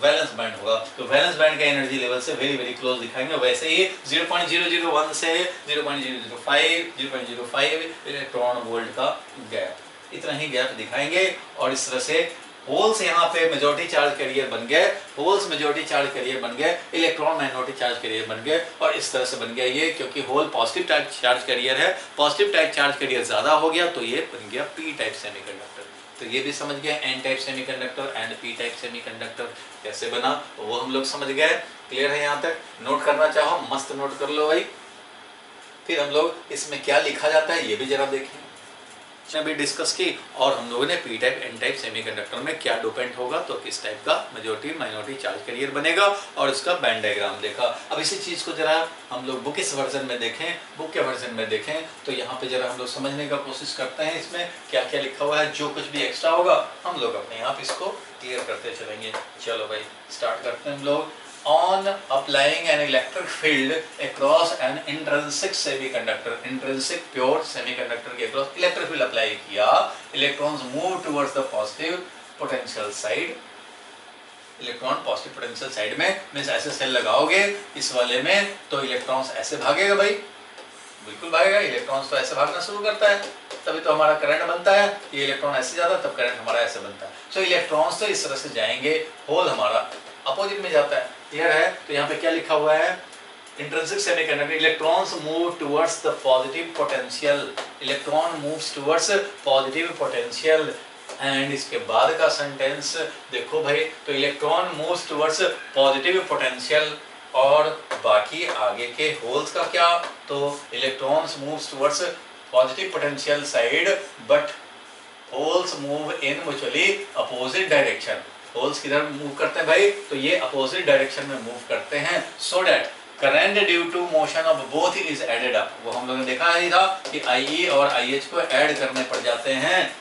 valence band होगा। तो वैलेंस बैंड के एनर्जी लेवल से वेरी वेरी क्लोज दिखाएंगे। वैसे ही 0.001 से 0.005 इलेक्ट्रॉन वोल्ट का गैप, इतना ही गैप दिखाएंगे। और इस तरह से होल्स यहाँ पे मेजॉरिटी चार्ज कैरियर बन गए, होल्स मेजॉरिटी चार्ज कैरियर बन गए, इलेक्ट्रॉन माइनॉरिटी चार्ज कैरियर बन गए। और इस तरह से बन गया ये, क्योंकि hole positive type charge carrier है, पॉजिटिव टाइप चार्ज कैरियर ज्यादा हो गया, तो ये बन गया पी टाइप सेमीकंडक्टर। तो ये भी समझ गए N type semiconductor and P type semiconductor कैसे बना, वो हम लोग समझ गए। क्लियर है यहाँ तक? नोट करना चाहो मस्त नोट कर लो भाई। फिर हम लोग इसमें क्या लिखा जाता है ये भी जरा देखें, भी डिस्कस की। और हम लोगों ने P type N type semiconductor में क्या डोपेंट होगा, तो किस टाइप का मेजॉरिटी माइनॉरिटी चार्ज कैरियर बनेगा, और इसका बैंड डायग्राम देखा। अब इसी चीज को जरा हम लोग बुक इस वर्जन में देखें, बुक के वर्जन में देखें, तो यहाँ पे जरा हम लोग समझने का कोशिश करते हैं इसमें क्या क्या लिखा हुआ है। जो कुछ भी एक्स्ट्रा होगा हम लोग अपने आप इसको क्लियर करते चलेंगे। चलो भाई स्टार्ट करते हैं हम लोग। On applying an electric field across an intrinsic semiconductor, intrinsic pure semiconductor के across electric field apply किया, electrons move towards the positive potential side, electron positive potential side में, मींस ऐसे सेल लगाओगे इस वाले में तो इलेक्ट्रॉन्स ऐसे भागेगा भाई, बिल्कुल भागेगा, इलेक्ट्रॉन्स तो ऐसे भागना शुरू करता है, तभी तो हमारा करंट बनता है। ये इलेक्ट्रॉन ऐसे जाता है तब करंट हमारा ऐसे बनता है। सो इलेक्ट्रॉन्स तो इस तरह से जाएंगे, होल हमारा अपोजिट में जाता है। क्लियर है? तो यहाँ पे क्या लिखा हुआ है, intrinsic semiconductor electrons move towards the positive potential, electron moves towards positive potential. And इसके बाद का सेंटेंस देखो भाई, तो electron moves towards positive potential, और बाकी आगे के होल्स का क्या, तो electrons moves towards positive potential side but holes move in mutually opposite direction. Holes किधर मूव करते हैं भाई, तो ये अपोजिट डायरेक्शन में मूव करते हैं। So that current due to motion of both is added up. वो हम लोगों ने देखा ही था कि IE और IH को ऐड करने पड़ जाते हैं,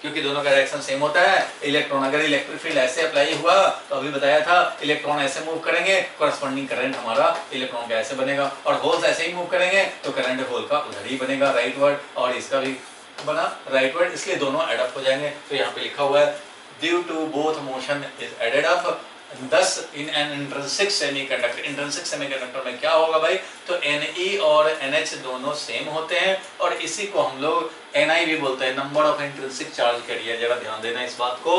क्योंकि दोनों का डायरेक्शन सेम होता है। इलेक्ट्रॉन अगर इलेक्ट्रिक फील्ड ऐसे अप्लाई हुआ तो अभी बताया था इलेक्ट्रॉन ऐसे मूव करेंगे, कॉरस्पॉन्डिंग करंट हमारा इलेक्ट्रॉन का ऐसे बनेगा, और होल्स ऐसे ही मूव करेंगे तो करंट होल का उधर ही बनेगा, राइट वर्ड, और इसका भी बना राइट वर्ड, इसलिए दोनों एड अप हो जाएंगे। तो यहाँ पे लिखा हुआ है due to both motion is added up, thus in an intrinsic semiconductor, intrinsic semiconductor में क्या होगा भाई, तो Ne और NH दोनों सेम होते हैं, और इसी को हम लोग Ni भी बोलते हैं, number of intrinsic charge carrier. जरा ध्यान देना इस बात को।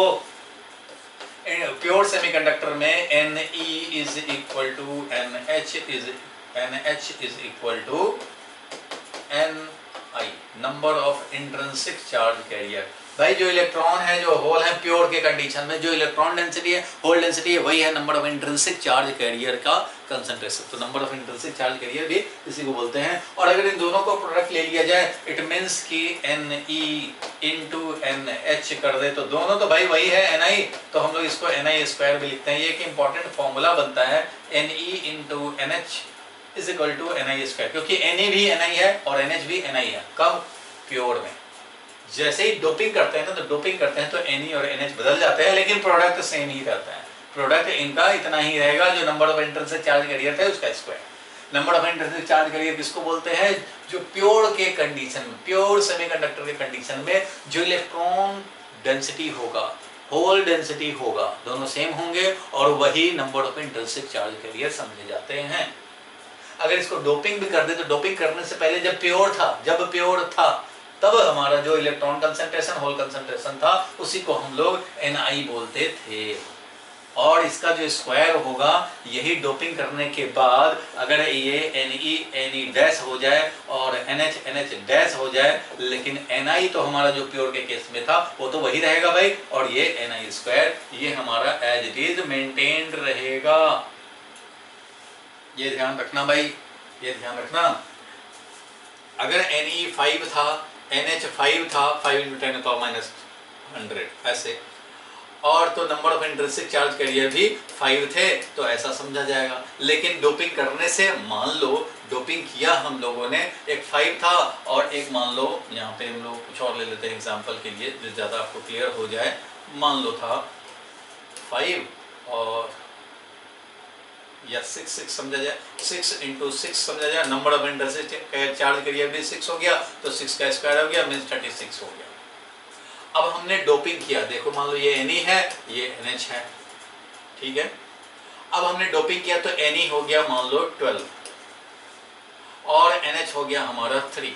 प्योर सेमीकंडक्टर में Ne is equal to NH is equal to Ni, number of intrinsic charge carrier. भाई जो इलेक्ट्रॉन है, जो होल है, प्योर के कंडीशन में जो इलेक्ट्रॉन डेंसिटी है, होल डेंसिटी है, वही है number of intrinsic charge carrier का कंसंट्रेशन। तो number of intrinsic charge career भी इसी को बोलते हैं। और अगर इन दोनों को प्रोडक्ट ले लिया जाए, इट मींस कि Ne into NH कर दे, तो दोनों तो भाई वही है Ni, तो हम लोग इसको Ni स्क्वायर भी लिखते हैं। ये एक इंपॉर्टेंट फॉर्मूला बनता है, Ne into NH is equal to Ni square, क्योंकि Na भी Ni है और NH भी Ni है। कब? प्योर में। जैसे ही डोपिंग करते हैं ना, तो डोपिंग करते हैं तो Ne और NH बदल जाते हैं, लेकिन प्रोडक्ट सेम ही रहता है। प्रोडक्ट इनका इतना ही रहेगा, जो number of intrinsic charge career था उसका square. Number of intrinsic charge career किसको बोलते हैं, जो प्योर के कंडीशन में, प्योर सेमीकंडक्टर के कंडीशन में जो इलेक्ट्रॉन डेंसिटी होगा, होल डेंसिटी होगा, दोनों सेम होंगे, और वही number of intrinsic charge career समझे जाते हैं। अगर इसको डोपिंग भी कर दे, तो डोपिंग करने से पहले जब प्योर था तब हमारा जो इलेक्ट्रॉन कंसंट्रेशन, होल कंसंट्रेशन था, उसी को हम लोग Ni बोलते थे। और इसका जो स्क्वायर होगा, यही डोपिंग करने के बाद अगर ये Ne डैश हो जाए और NH डैश हो जाए, लेकिन Ni तो हमारा जो प्योर के केस में था वो तो वही रहेगा भाई, और ये Ni स्क्वायर ये हमारा एज इट इज मेंटेन्ड रहेगा। ये ध्यान रखना भाई, ये ध्यान रखना। अगर Ne 5 था, NH 5 था, 5 × 10⁻⁻100 ऐसे, और तो number of intrinsic charge career भी 5 थे, तो ऐसा समझा जाएगा। लेकिन डोपिंग करने से, मान लो डोपिंग किया हम लोगों ने, एक 5 था और एक, मान लो यहाँ पे हम लोग कुछ और ले लेते हैं एग्जांपल के लिए, जो ज़्यादा आपको क्लियर हो जाए। मान लो था 5 और या 6 समझा जाए, 6 × 6 समझा जाए, number of intrinsic charge career भी 6 हो गया, तो 6 का स्क्वायर हो गया, मीन्स 36 हो गया। अब हमने डोपिंग किया, देखो मान लो ये Ne है, ये NH है, ठीक है। अब हमने डोपिंग किया तो Ne हो गया मान लो 12 और NH हो गया हमारा 3,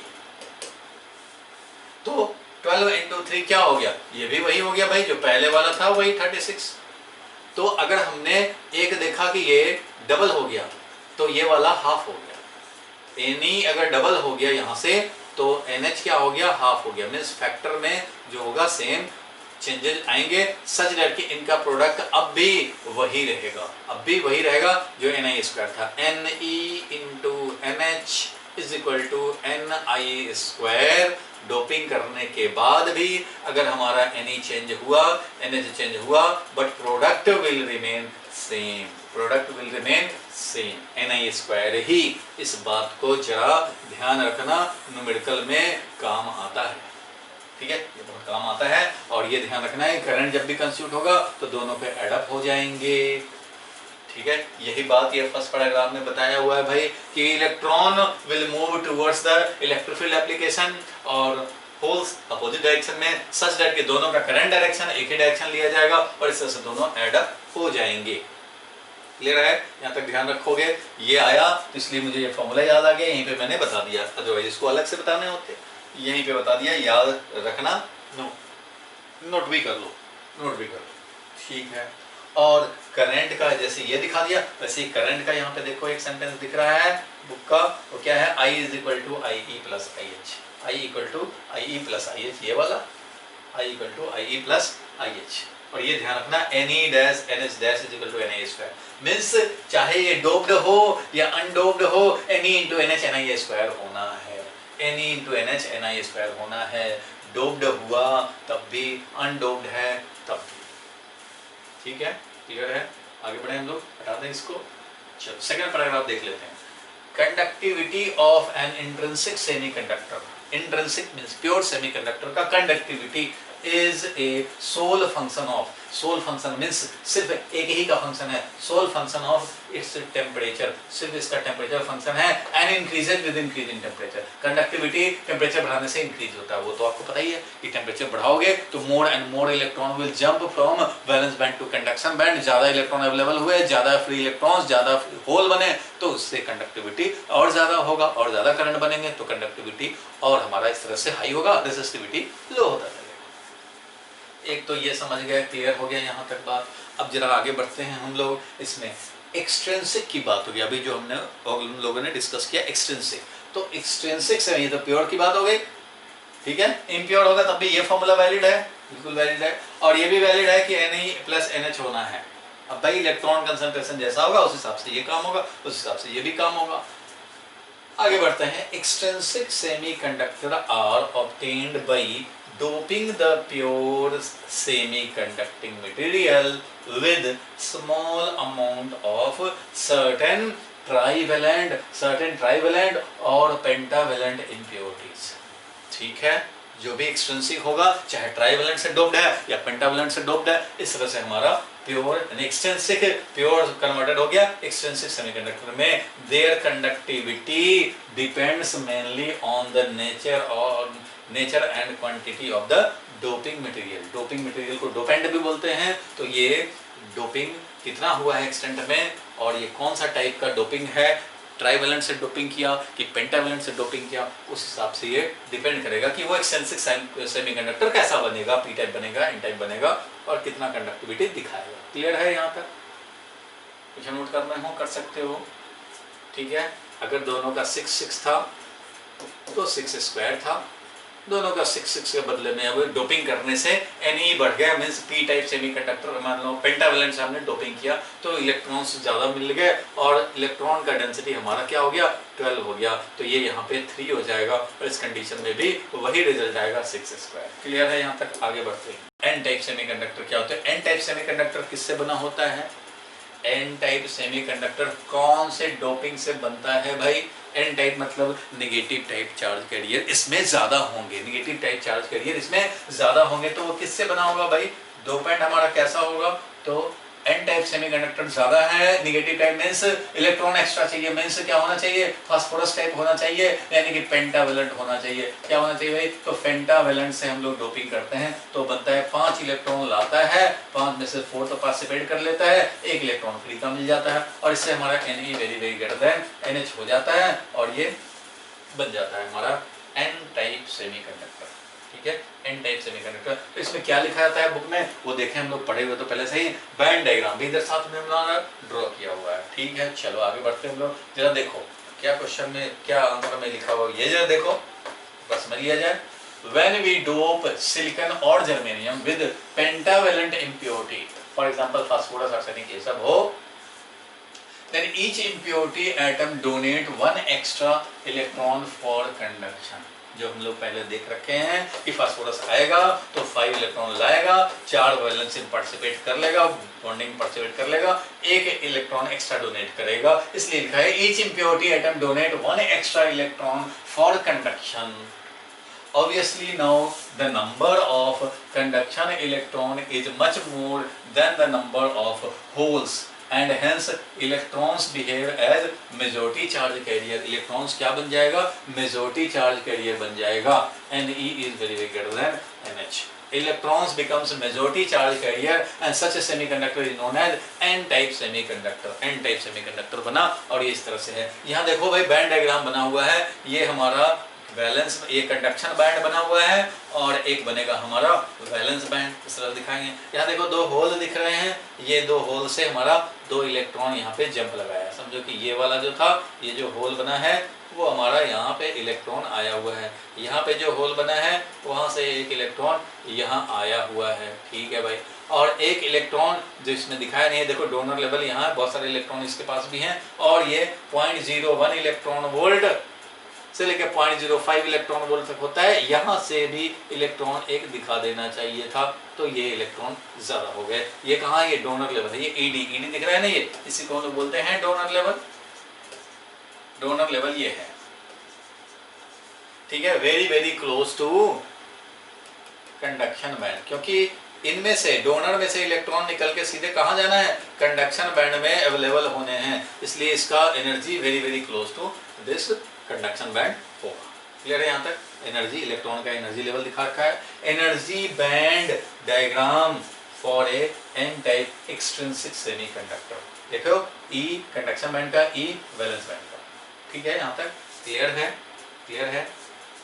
तो 12 × 3 क्या हो गया, ये भी वही हो गया भाई, जो पहले वाला था वही 36। तो अगर हमने एक देखा कि ये डबल हो गया, तो ये वाला हाफ हो गया। Ne अगर डबल हो गया यहाँ से, तो NH क्या हो गया, हाफ हो गया, मीन्स फैक्टर में जो होगा सेम चेंजेस आएंगे, सच दैट कि इनका प्रोडक्ट अब भी वही रहेगा, जो Ni स्क्वायर था। Ne × NH is equal to Ni square. Doping करने के बाद भी अगर हमारा Ne चेंज हुआ, NH चेंज हुआ, but product will remain same, Ni square ही। इस बात को जरा ध्यान रखना, न्यूमेरिकल में काम आता है, ठीक है, ये बहुत काम आता है। और ये ध्यान रखना है, करंट जब भी कंस्टिट्यूट होगा तो दोनों पे एडअप हो जाएंगे, ठीक है। यही बात ये फर्स्ट पैराग्राफ में बताया हुआ है भाई, कि electron will move towards the electric field application और होल्स अपोजिट डायरेक्शन में, सच दैट कि दोनों का करंट डायरेक्शन एक ही डायरेक्शन लिया जाएगा, और इस तरह से दोनों एड अप हो जाएंगे। क्लियर है? यहाँ तक ध्यान रखोगे। ये आया तो इसलिए मुझे ये फॉर्मूला याद आ गया, यहीं पे मैंने बता दिया, अदरवाइज इसको अलग से बताने होते, यहीं पे बता दिया, याद रखना। नोट भी कर लो, नोट भी कर लो, ठीक है। और करंट का जैसे ये दिखा दिया, वैसे ही करंट का यहाँ पे देखो एक सेंटेंस दिख रहा है बुक का, वो क्या है? I is equal to I E plus I H, I equal to I E plus I H, ये वाला I equal to I E plus I H. और ये ध्यान रखना NE dash NH dash is equal to NA square, means चाहे ये डोप्ड हो या अनडोप्ड हो, NE into NH NI square होना है, NE into NH NI square होना है। डोप्ड हुआ तब भी, अनडोप्ड है तब भी, ठीक है? क्लियर है? आगे बढ़े हम लोग, हटा दें इसको। चलो सेकंड पैराग्राफ देख लेते हैं। Conductivity of an intrinsic semiconductor, intrinsic means pure semiconductor का conductivity is a sole function of, sole function means सिर्फ एक ही का फंक्शन है, sole function of its temperature, सिर्फ इसका टेम्परेचर फंक्शन है, and increases with increase in temperature. Conductivity temperature बढ़ाने से इंक्रीज होता है, वो तो आपको पता ही है कि टेम्परेचर बढ़ाओगे तो more and more electron will jump from valence band to conduction band, ज्यादा इलेक्ट्रॉन अवेलेबल हुए, ज्यादा फ्री इलेक्ट्रॉन्स, ज्यादा होल बने, तो उससे कंडक्टिविटी और ज्यादा होगा, और ज्यादा करंट बनेंगे तो कंडक्टिविटी और हमारा इस तरह से हाई होगा, रेसिस्टिविटी लो होता है। एक तो ये समझ गए, क्लियर हो गया यहाँ तक बात। अब जरा आगे बढ़ते हैं हम लोग, इसमें एक्सट्रिंसिक की बात होगी, अभी जो हमने हम लोगों ने डिस्कस किया एक्सट्रिंसिक, तो एक्सट्रिंसिक से ये तो प्योर की बात हो गई, ठीक है? इम्प्योर होगा तब भी ये फॉर्मूला वैलिड है, बिल्कुल वैलिड है, और ये भी वैलिड है कि Na प्लस NH होना है। अब भाई इलेक्ट्रॉन कंसंट्रेशन जैसा होगा उस हिसाब से ये काम होगा, उस हिसाब से ये भी काम होगा। आगे बढ़ते हैं। Extrinsic semiconductor are obtained by doping the pure semiconducting material with small amount of certain trivalent और pentavalent impurities, ठीक है? जो भी एक्सट्रिंसिक होगा, चाहे ट्राइवेलेंट से डोप्ड है या पेंटावेलेंट से डोप्ड है, इस तरह से हमारा प्योर यानी एक्सट्रिंसिक प्योर कन्वर्टेड हो गया एक्सट्रिंसिक सेमीकंडक्टर में। Their conductivity depends mainly on the nature and quantity of the doping material. Doping material को डोपेंट भी बोलते हैं, तो ये डोपिंग कितना हुआ है एक्सटेंट में, और ये कौन सा टाइप का डोपिंग है, ट्राइवेलेंट से डोपिंग किया कि पेंटावेलेंट से डोपिंग किया, उस हिसाब से ये डिपेंड करेगा कि वो एक्सट्रिंसिक सेमीकंडक्टर कैसा बनेगा, पी टाइप बनेगा, एन टाइप बनेगा, और कितना कंडक्टिविटी दिखाएगा। क्लियर है यहाँ तक? कुछ नोट करना हो कर सकते हो, ठीक है? अगर दोनों का 6 था तो 6 स्क्वायर था, दोनों का 6 के बदले में अब डोपिंग करने से Ne बढ़ गया, मींस पी टाइप सेमीकंडक्टर, मान लो पेंटावेलेंट से हमने डोपिंग किया तो इलेक्ट्रॉन्स ज़्यादा मिल गए, और इलेक्ट्रॉन का डेंसिटी हमारा क्या हो गया, 12 हो गया, तो ये यहाँ पे 3 हो जाएगा, और इस कंडीशन में भी वही रिजल्ट आएगा 6 स्क्वायर। क्लियर है यहाँ तक? आगे बढ़ते हैं। एन टाइप सेमीकंडक्टर क्या होता है? एन टाइप सेमीकंडक्टर किससे बना होता है? एन टाइप सेमीकंडक्टर कौन से डोपिंग से बनता है भाई? एन टाइप मतलब नेगेटिव टाइप चार्ज कैरियर इसमें ज्यादा होंगे, नेगेटिव टाइप चार्ज कैरियर इसमें ज्यादा होंगे, तो वो किससे बना होगा भाई? डोपेंट हमारा कैसा होगा? तो एन टाइप सेमीकंडक्टर ज्यादा है, negative type means electron extra चाहिए, मींस क्या होना चाहिए? फास्फोरस टाइप होना चाहिए, यानी कि पेंटावेलेंट होना चाहिए। क्या होना चाहिए भाई? तो पेंटावेलेंट से हम लोग डोपिंग करते हैं तो बनता है 5 इलेक्ट्रॉन लाता है, 5 में से 4 तो पार्टिसिपेट कर लेता है, 1 इलेक्ट्रॉन फ्री का मिल जाता है, और इससे हमारा Ne very very greater than NH हो जाता है, और ये बन जाता है हमारा एन टाइप सेमीकंडक्टर, ठीक है? N type semiconductor. तो इसमें क्या लिखा जाता है बुक में, वो देखें हम लोग पढ़े हुए तो पहले से ही, बैंड डायग्राम भी इधर साथ में हमने ड्रॉ किया हुआ है, ठीक है? चलो आगे बढ़ते हैं हम लोग। जरा देखो क्या क्वेश्चन में, क्या आंसर में लिखा हुआ, ये जरा देखो, बस समझ लिया जाए। When we dope silicon or germanium with pentavalent impurity, for example phosphorus, arsenic, ये सब हो, then each impurity atom donate 1 extra electron for conduction। जो हम लोग पहले देख रखे हैं कि फास्फोरस आएगा तो 5 इलेक्ट्रॉन लाएगा, 4 वैलेंस पार्टिसिपेट कर लेगा, बॉन्डिंग पार्टिसिपेट कर लेगा, 1 इलेक्ट्रॉन एक्स्ट्रा डोनेट करेगा, इसलिए लिखा है each impurity atom donate 1 extra electron for conduction. Obviously now the number of conduction electron is much more than the number of holes, and hence electrons behave as majority charge carrier। electrons क्या बन जाएगा? majority charge carrier बन जाएगा। Ne is very very greater than NH। electrons becomes majority charge carrier and such a semiconductor is known as n type semiconductor। n type semiconductor बना और ये इस तरह से है। यहाँ देखो भाई बैंड डायग्राम बना हुआ है, ये हमारा वैलेंस, ये कंडक्शन बैंड बना हुआ है और एक बनेगा हमारा वैलेंस बैंड, इस तरह दिखाएंगे। यहाँ देखो दो होल दिख रहे हैं, ये दो होल से हमारा दो इलेक्ट्रॉन यहाँ पे जंप लगाया। समझो कि ये वाला जो था, ये जो होल बना है वो हमारा यहाँ पे इलेक्ट्रॉन आया हुआ है, यहाँ पे जो होल बना है वहाँ से एक इलेक्ट्रॉन यहाँ आया हुआ है। ठीक है भाई, और एक इलेक्ट्रॉन जो इसमें दिखाया नहीं है, देखो डोनर लेवल यहाँ है, बहुत सारे इलेक्ट्रॉन इसके पास भी हैं और ये 0.01 इलेक्ट्रॉन वोल्ट से लेकर 0.05 इलेक्ट्रॉन वोल्ट तक होता है। यहाँ से भी इलेक्ट्रॉन एक दिखा देना चाहिए था, तो ये इलेक्ट्रॉन ज्यादा हो गए। ये कहाँ, ये डोनर लेवल है, ये ईडी दिख रहा है ना, ये इसी को हम लोग बोलते हैं डोनर लेवल। डोनर लेवल ये है, ठीक है, very very close to conduction band, क्योंकि इनमें से डोनर में से इलेक्ट्रॉन निकल के सीधे कहाँ जाना है, कंडक्शन बैंड में अवेलेबल होने हैं, इसलिए इसका energy very very close to this conduction band होगा। क्लियर है यहाँ तक? एनर्जी, इलेक्ट्रॉन का एनर्जी लेवल दिखा रखा है। Energy band diagram for a N type extrinsic semiconductor, देखो ई कंडक्शन बैंड का, ई वैलेंस बैंड का। ठीक है, यहाँ तक क्लियर है? क्लियर है?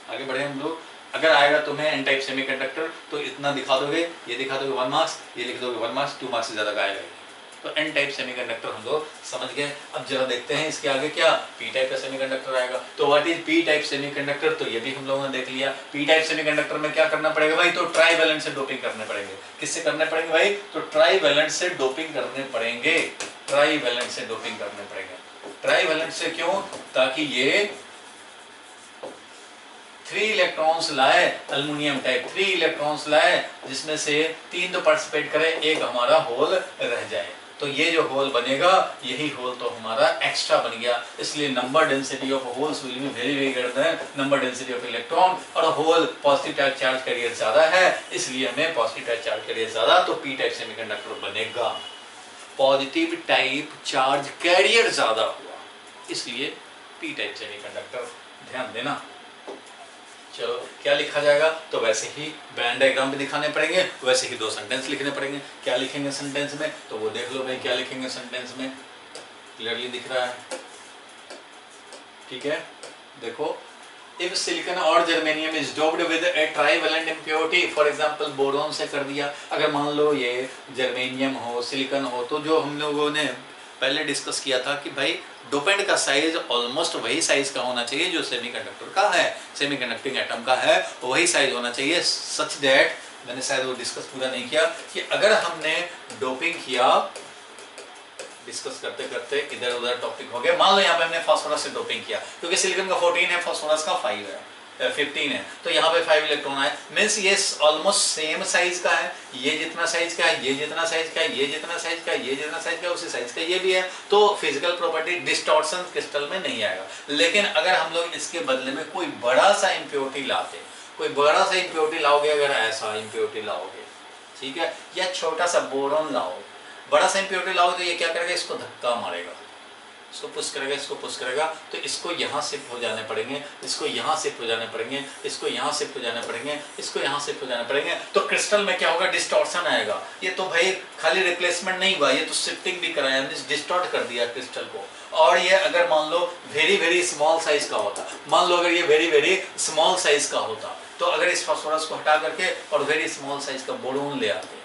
आगे बढ़े हम लोग। अगर आएगा तुम्हें एन टाइप सेमीकंडक्टर तो इतना दिखा दोगे, ये दिखा दोगे 1 मार्क्स, ये लिख दोगे 1 मार्क्स, 2 मार्क्स से ज्यादा आएगा। तो एन टाइप सेमीकंडक्टर हम लोग समझ गए। अब जरा देखते हैं इसके आगे क्या, पी टाइप का सेमीकंडक्टर आएगा। तो what is P type semiconductor, तो ये भी हम लोगों ने देख लिया। पी टाइप सेमीकंडक्टर में क्या करना पड़ेगा भाई, तो ट्राईवैलेंट से डोपिंग करने पड़ेंगे। किससे करने पड़ेंगे भाई, तो ट्राईवैलेंट से डोपिंग करने पड़ेंगे। ट्राईवैलेंट से डोपिंग करने पड़ेंगे। ट्राईवैलेंट से क्यों, ताकि ये 3 इलेक्ट्रॉन्स लाए, अल्युमिनियम टाइप 3 इलेक्ट्रॉन्स लाए, जिसमें से 3 तो पार्टिसिपेट करे, एक हमारा होल रह जाए। तो ये जो होल बनेगा, यही होल तो हमारा एक्स्ट्रा बन गया। इसलिए number density of holes will be very very greater than number density of electron, और होल पॉजिटिव चार्ज कैरियर ज्यादा है, इसलिए हमें पॉजिटिव चार्ज कैरियर ज्यादा, तो पी टाइप सेमीकंडक्टर बनेगा। पॉजिटिव टाइप चार्ज कैरियर ज्यादा हुआ, इसलिए पी टाइप सेमीकंडक्टर। ध्यान देना। चलो क्या लिखा जाएगा, तो वैसे ही बैंड डायग्राम भी दिखाने पड़ेंगे, वैसे ही 2 सेंटेंस लिखने पड़ेंगे। क्या लिखेंगे सेंटेंस में, तो वो देख लो भाई क्या लिखेंगे सेंटेंस में, क्लियरली दिख रहा है। ठीक है, देखो, इफ सिलिकॉन और germanium is doped with A trivalent impurity, for example boron से कर दिया। अगर मान लो ये जर्मेनियम हो, सिलिकॉन हो, तो जो हम लोगों ने पहले डिस्कस किया था कि भाई डोपेंट का साइज ऑलमोस्ट वही साइज का होना चाहिए जो सेमीकंडक्टर का है, सेमीकंडक्टिंग एटम का है, वही साइज होना चाहिए। सच दैट, मैंने शायद वो डिस्कस पूरा नहीं किया, कि अगर हमने डोपिंग किया, डिस्कस करते करते इधर उधर टॉपिक हो गया। मान लो यहाँ पे हमने फास्फोरस से डोपिंग किया, क्योंकि सिलिकॉन का 14 है, फास्फोरस का 5 है, 15 है, तो यहाँ पे 5 इलेक्ट्रॉन आए, मीन्स ये ऑलमोस्ट सेम साइज का है। ये जितना साइज का है, ये जितना साइज का है, ये जितना साइज का है, ये जितना साइज का है, उसी साइज का ये भी है। तो फिजिकल प्रॉपर्टी डिस्टॉर्शन क्रिस्टल में नहीं आएगा। लेकिन अगर हम लोग इसके बदले में कोई बड़ा सा इम्प्योरिटी लाते, कोई बड़ा सा इम्प्योरिटी लाओगे, अगर ऐसा इम्प्योरिटी लाओगे, ठीक है, या छोटा सा बोरॉन लाओ, बड़ा सा इम्प्योरिटी लाओगे, तो ये क्या करेगा, इसको धक्का मारेगा, इसको पुश करेगा, इसको पुश करेगा, तो इसको यहाँ शिफ्ट हो जाने पड़ेंगे, इसको यहाँ शिफ्ट हो जाने पड़ेंगे, इसको यहाँ शिफ्ट हो जाने पड़ेंगे, इसको यहाँ शिफ्ट हो जाने पड़ेंगे। तो क्रिस्टल में क्या होगा, डिस्टॉर्शन आएगा। ये तो भाई खाली रिप्लेसमेंट नहीं हुआ, ये तो शिफ्टिंग भी कराया, डिस्टॉर्ट कर दिया क्रिस्टल को। और ये अगर मान लो वेरी वेरी स्मॉल साइज का होता, मान लो अगर ये वेरी वेरी स्मॉल साइज का होता, तो अगर इस फास्फोरस को हटा करके और वेरी स्मॉल साइज का बोरोन ले आते,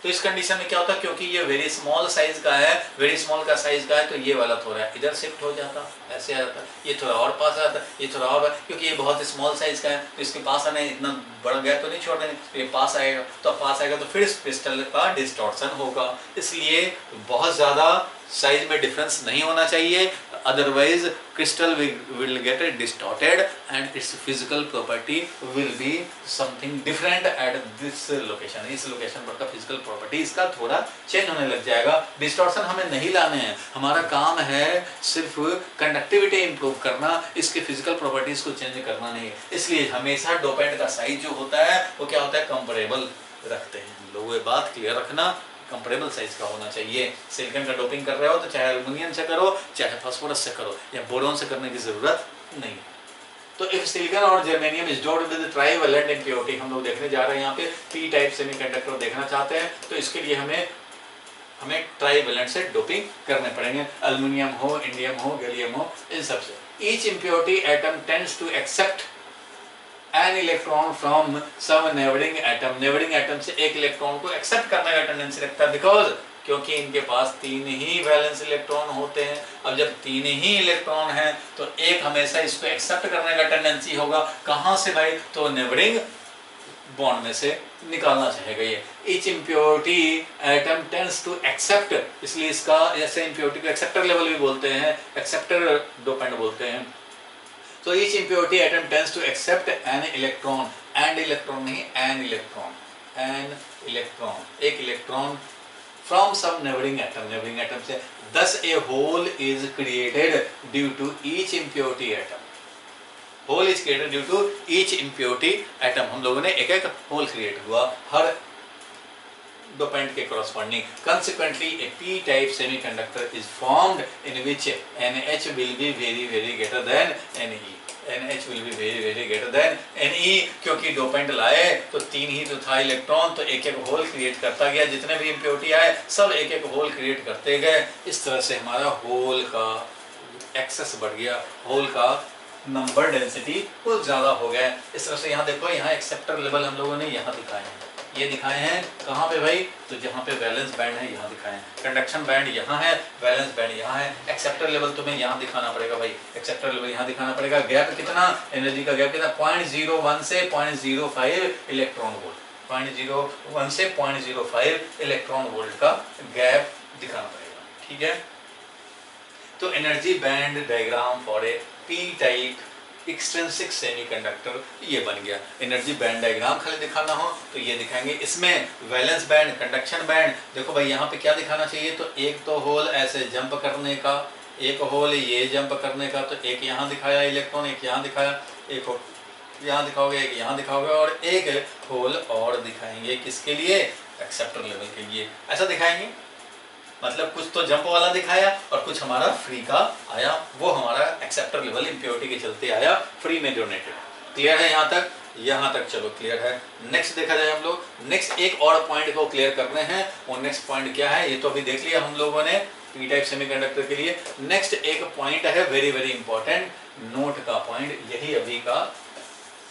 तो इस कंडीशन में क्या होता, क्योंकि ये वेरी स्मॉल साइज का है, वेरी स्मॉल का साइज का है, तो ये वाला थोड़ा इधर शिफ्ट हो जाता, ऐसे आ जाता, ये थोड़ा और पास आ जाता, ये थोड़ा और, क्योंकि ये बहुत स्मॉल साइज का है, तो इसके पास आने इतना बड़ा गैप तो नहीं छोड़ देंगे, तो ये पास आएगा, तो पास आएगा तो फिर इस क्रिस्टल का डिस्टॉर्शन होगा। इसलिए बहुत ज़्यादा साइज में डिफरेंस नहीं होना चाहिए, otherwise crystal will get distorted and its physical property will be something different at this location। इस लोकेशन पर का फिजिकल प्रॉपर्टी इसका थोड़ा चेंज होने लग जाएगा। डिस्टॉर्शन हमें नहीं लाने हैं, हमारा काम है सिर्फ कंडक्टिविटी इंप्रूव करना, इसके फिजिकल प्रॉपर्टीज को चेंज करना नहीं। इसलिए हमेशा डोपेंट का साइज जो होता है वो क्या होता है, कंपेरेबल रखते हैं लोग, ये बात क्लियर रखना, कंपेरेबल साइज का होना चाहिए। सिलिकॉन का डोपिंग कर रहे हो तो चाहे एल्युमिनियम से करो, चाहे फास्फोरस से करो, या बोरोन से करने की जरूरत नहीं है। तो इफ सिलिकॉन और germanium is doped with trivalent impurity, हम लोग देखने जा रहे हैं यहाँ पे पी टाइप सेमीकंडक्टर देखना चाहते हैं, तो इसके लिए हमें ट्राइवेलेंट से डोपिंग करने पड़ेंगे, एल्युमिनियम हो, इंडियम हो, गैलियम हो, इन सब से। Each impurity atom tends to accept an electron from some neighbouring atom, neighbouring atom से एक इलेक्ट्रॉन को एक्सेप्ट करने का टेंडेंसी रखता है, बिकॉज क्योंकि इनके पास 3 ही वैलेंस इलेक्ट्रॉन होते हैं। अब जब 3 ही इलेक्ट्रॉन हैं तो एक हमेशा इसको एक्सेप्ट करने का टेंडेंसी होगा, कहाँ से भाई, तो नेबरिंग बॉन्ड में से निकालना चाहेगा ये। Each impurity atom tends to accept, इसलिए इसका ऐसे इम्प्योरिटी को एक्सेप्टर लेवल भी बोलते हैं, एक्सेप्टर डोपेंट बोलते हैं। तो each impurity atom tends to accept an electron, and electron नहीं, एन इलेक्ट्रॉन, एन इलेक्ट्रॉन, एक electron from some neighbouring atom, neighbouring atom से। thus a whole is created due to each impurity atom, whole is created due to each impurity atom। हम लोगों ने एक एक होल क्रिएट हुआ हर dopant के corresponding। Consequently, a p-type semiconductor is formed in which NH will be very greater than Ne, NH will be very greater than Ne, क्योंकि डोपेंट लाए तो 3 ही तो था इलेक्ट्रॉन, तो एक एक होल क्रिएट करता गया, जितने भी इम्प्योरिटी आए सब एक एक होल क्रिएट करते गए। इस तरह से हमारा होल का एक्सेस बढ़ गया, होल का नंबर डेंसिटी कुछ ज़्यादा हो गया। इस तरह से यहाँ देखो, यहाँ एक्सेप्टर लेवल हम लोगों ने यहाँ दिखाए हैं, ये दिखाए हैं कहाँ पे भाई, तो जहाँ पे वैलेंस बैंड है यहाँ दिखाए हैं, कंडक्शन बैंड यहाँ है, वैलेंस बैंड यहाँ है। एक्सेप्टर लेवल तुम्हें यहाँ दिखाना पड़ेगा भाई, एक्सेप्टर लेवल यहाँ दिखाना पड़ेगा। गैप कितना, एनर्जी का गैप कितना, 0.01 से 0.05 इलेक्ट्रॉन वोल्ट, 0.01 से 0.05 इलेक्ट्रॉन वोल्ट का गैप दिखाना पड़ेगा, ठीक है। तो energy band diagram for A P type extrinsic semiconductor ये बन गया। एनर्जी बैंड डायग्राम खाली दिखाना हो तो ये दिखाएंगे। इसमें वैलेंस बैंड, कंडक्शन बैंड, देखो भाई यहाँ पे क्या दिखाना चाहिए, तो एक तो होल ऐसे जंप करने का, एक होल ये जंप करने का, तो एक यहाँ दिखाया इलेक्ट्रॉन, एक यहाँ दिखाया, एक यहाँ दिखाओगे, एक यहाँ दिखाओगे, और एक होल और दिखाएंगे किसके लिए, एक्सेप्टर लेवल के लिए। ऐसा दिखाएंगे, मतलब कुछ तो जंप वाला दिखाया और कुछ हमारा फ्री का आया, वो हमारा एक्सेप्टर लेवल इम्प्योरिटी के चलते आया, फ्री में डोनेटेड। क्लियर है यहाँ तक, यहाँ तक चलो क्लियर है। नेक्स्ट देखा जाए हम लोग, नेक्स्ट एक और पॉइंट को क्लियर करने हैं। और नेक्स्ट पॉइंट क्या है, ये तो अभी देख लिया हम लोगों ने पी टाइप सेमीकंडक्टर के लिए। नेक्स्ट एक पॉइंट है वेरी इंपॉर्टेंट, नोट का पॉइंट, यही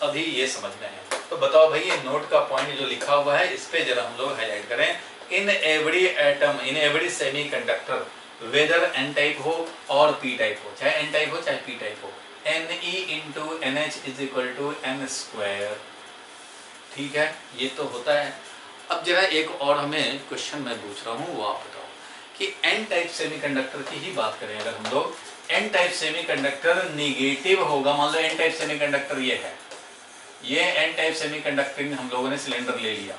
अभी ये समझना है। तो बताओ भाई, ये नोट का पॉइंट जो लिखा हुआ है इस पे जरा हम लोग हाईलाइट करें। In every atom, in every semiconductor, whether N type हो और पी टाइप हो, चाहे एन टाइप हो चाहे पी टाइप हो, Ne into NH is equal to n square, ठीक है, ये तो होता है। अब जरा एक और हमें क्वेश्चन मैं पूछ रहा हूँ, वो आप बताओ कि एन टाइप सेमीकंडक्टर की ही बात करें अगर हम लोग, एन टाइप सेमीकंडक्टर निगेटिव होगा। मान लो एन टाइप सेमीकंडक्टर ये है, ये एन टाइप सेमीकंडक्टर हम लोगों ने सिलेंडर ले लिया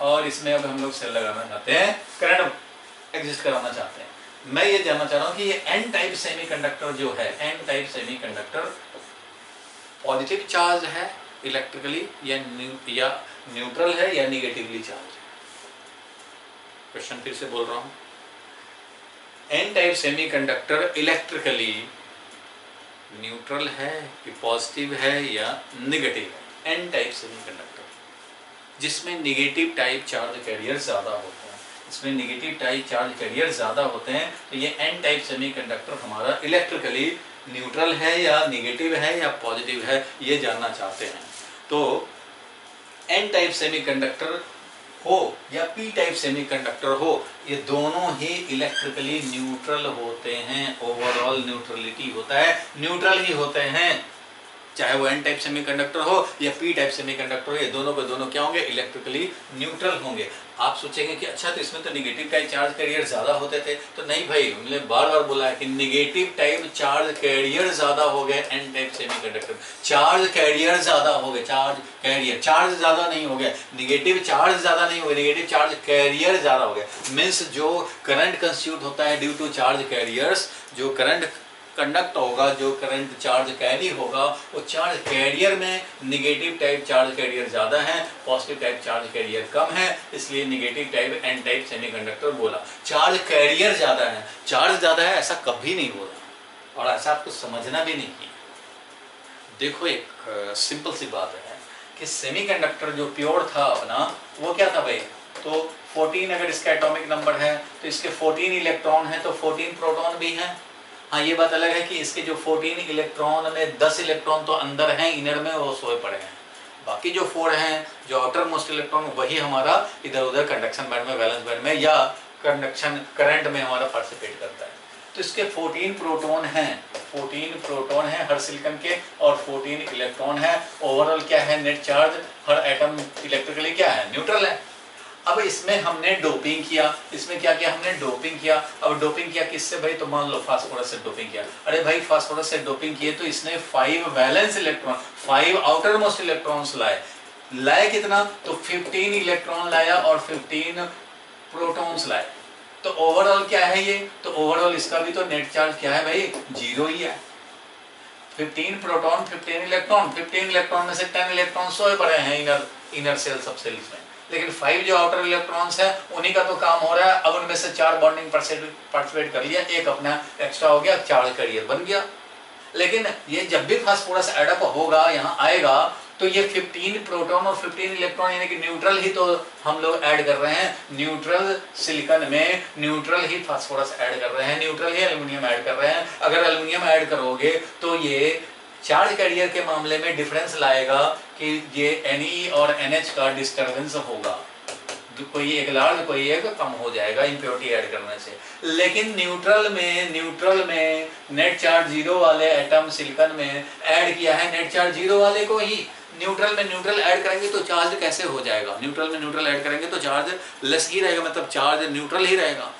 और इसमें अब हम लोग सेल लगाना चाहते हैं, करंट एग्जिस्ट कराना चाहते हैं। मैं ये जानना चाह रहा हूँ कि ये एन टाइप सेमीकंडक्टर जो है, N type semiconductor positive charge है इलेक्ट्रिकली या न्यूट्रल है या निगेटिवली चार्ज? क्वेश्चन फिर से बोल रहा हूँ, N type semiconductor electrically neutral है कि पॉजिटिव है या निगेटिव है? एन टाइप सेमीकंडक्टर जिसमें निगेटिव टाइप चार्ज कैरियर ज़्यादा होते हैं, इसमें निगेटिव टाइप चार्ज कैरियर ज़्यादा होते हैं, तो ये एन टाइप सेमीकंडक्टर हमारा इलेक्ट्रिकली न्यूट्रल है या निगेटिव है या पॉजिटिव है, ये जानना चाहते हैं। तो एन टाइप सेमीकंडक्टर हो या पी टाइप सेमीकंडक्टर हो, ये दोनों ही इलेक्ट्रिकली न्यूट्रल होते हैं, ओवरऑल न्यूट्रलिटी होता है, न्यूट्रल ही होते हैं, चाहे वो एन टाइप सेमीकंडक्टर हो या पी टाइप सेमीकंडक्टर हो, ये दोनों के दोनों क्या होंगे, इलेक्ट्रिकली न्यूट्रल होंगे। आप सोचेंगे कि अच्छा तो इसमें तो निगेटिव टाइप चार्ज कैरियर ज़्यादा होते थे, तो नहीं भाई, हमने बार बोला है कि निगेटिव टाइप चार्ज कैरियर ज़्यादा हो गए N type semiconductor, charge carrier ज़्यादा हो गए, चार्ज कैरियर, चार्ज ज़्यादा नहीं हो गया, निगेटिव चार्ज ज़्यादा नहीं हो गया, निगेटिव चार्ज कैरियर ज़्यादा हो गया। मीन्स जो करंट कंस्टिट्यूट होता है ड्यू टू चार्ज कैरियर्स, जो करंट कंडक्ट होगा, जो करंट चार्ज कैरी होगा, वो चार्ज कैरियर में निगेटिव टाइप चार्ज कैरियर ज़्यादा है, पॉजिटिव टाइप चार्ज कैरियर कम है, इसलिए negative type N type semiconductor बोला। चार्ज कैरियर ज़्यादा है, चार्ज ज़्यादा है ऐसा कभी नहीं बोला, और ऐसा आपको समझना भी नहीं है। देखो एक सिंपल सी बात है कि सेमीकंडक्टर जो प्योर था अपना वो क्या था भाई, तो 14 अगर इसका एटॉमिक नंबर है तो इसके 14 इलेक्ट्रॉन है तो 14 प्रोटॉन भी हैं। हाँ ये बात अलग है कि इसके जो 14 इलेक्ट्रॉन में 10 इलेक्ट्रॉन तो अंदर हैं इनर में, वो सोए पड़े हैं, बाकी जो 4 हैं जो आउटर मोस्ट इलेक्ट्रॉन वही हमारा इधर उधर कंडक्शन बैंड में, वैलेंस बैंड में या कंडक्शन करंट में हमारा पार्टिसिपेट करता है। तो इसके 14 प्रोटॉन हैं, 14 प्रोटॉन हैं हर सिलिकॉन के और 14 इलेक्ट्रॉन है। ओवरऑल क्या है नेट चार्ज, हर एटम इलेक्ट्रिकली क्या है, न्यूट्रल है। अब इसमें हमने डोपिंग किया, इसमें क्या किया हमने डोपिंग किया। अब डोपिंग किया किससे भाई, तो मान लो फास्फोरस से डोपिंग किया। अरे भाई फास्फोरस से डोपिंग किए तो इसने 5 valence electron, 5 outer most electrons लाए कितना, तो 15 इलेक्ट्रॉन लाया और 15 प्रोटॉन्स लाए। तो ओवरऑल क्या है ये, तो ओवरऑल इसका भी तो नेट चार्ज क्या है भाई, 0 ही है। 15 प्रोटॉन 15 इलेक्ट्रॉन, 15 इलेक्ट्रॉन में से 10 इलेक्ट्रॉन सोए पड़े हैं इनर सेल सब सेल्स में, लेकिन 5 जो आउटर इलेक्ट्रॉन्स हैं उन्हीं का तो काम हो रहा है। अब उनमें से 4 बॉन्डिंग पार्टिसिपेट कर लिया, एक अपना एक्स्ट्रा हो गया, चार्ज कैरियर बन गया। लेकिन ये जब भी फास्फोरस एडअप होगा यहाँ आएगा तो ये 15 प्रोटॉन और 15 इलेक्ट्रॉन यानी कि न्यूट्रल ही तो हम लोग ऐड कर रहे हैं, न्यूट्रल सिलिकॉन में न्यूट्रल ही फास्फोरस ऐड कर रहे हैं, न्यूट्रल ही एल्युमिनियम ऐड कर रहे हैं। अगर एल्युमिनियम ऐड करोगे तो ये चार्ज कैरियर के मामले में डिफरेंस लाएगा कि ये Ne और NH का डिस्टर्बेंस होगा, कोई एक लार्ज कोई एक कम हो जाएगा इम्प्योरिटी ऐड करने से। लेकिन न्यूट्रल में नेट चार्ज 0 वाले एटम सिलिकॉन में ऐड किया है, नेट चार्ज 0 वाले को ही। न्यूट्रल में न्यूट्रल ऐड करेंगे तो चार्ज कैसे हो जाएगा, न्यूट्रल में न्यूट्रल ऐड करेंगे तो चार्ज लेस ही रहेगा, मतलब चार्ज न्यूट्रल ही रहेगा।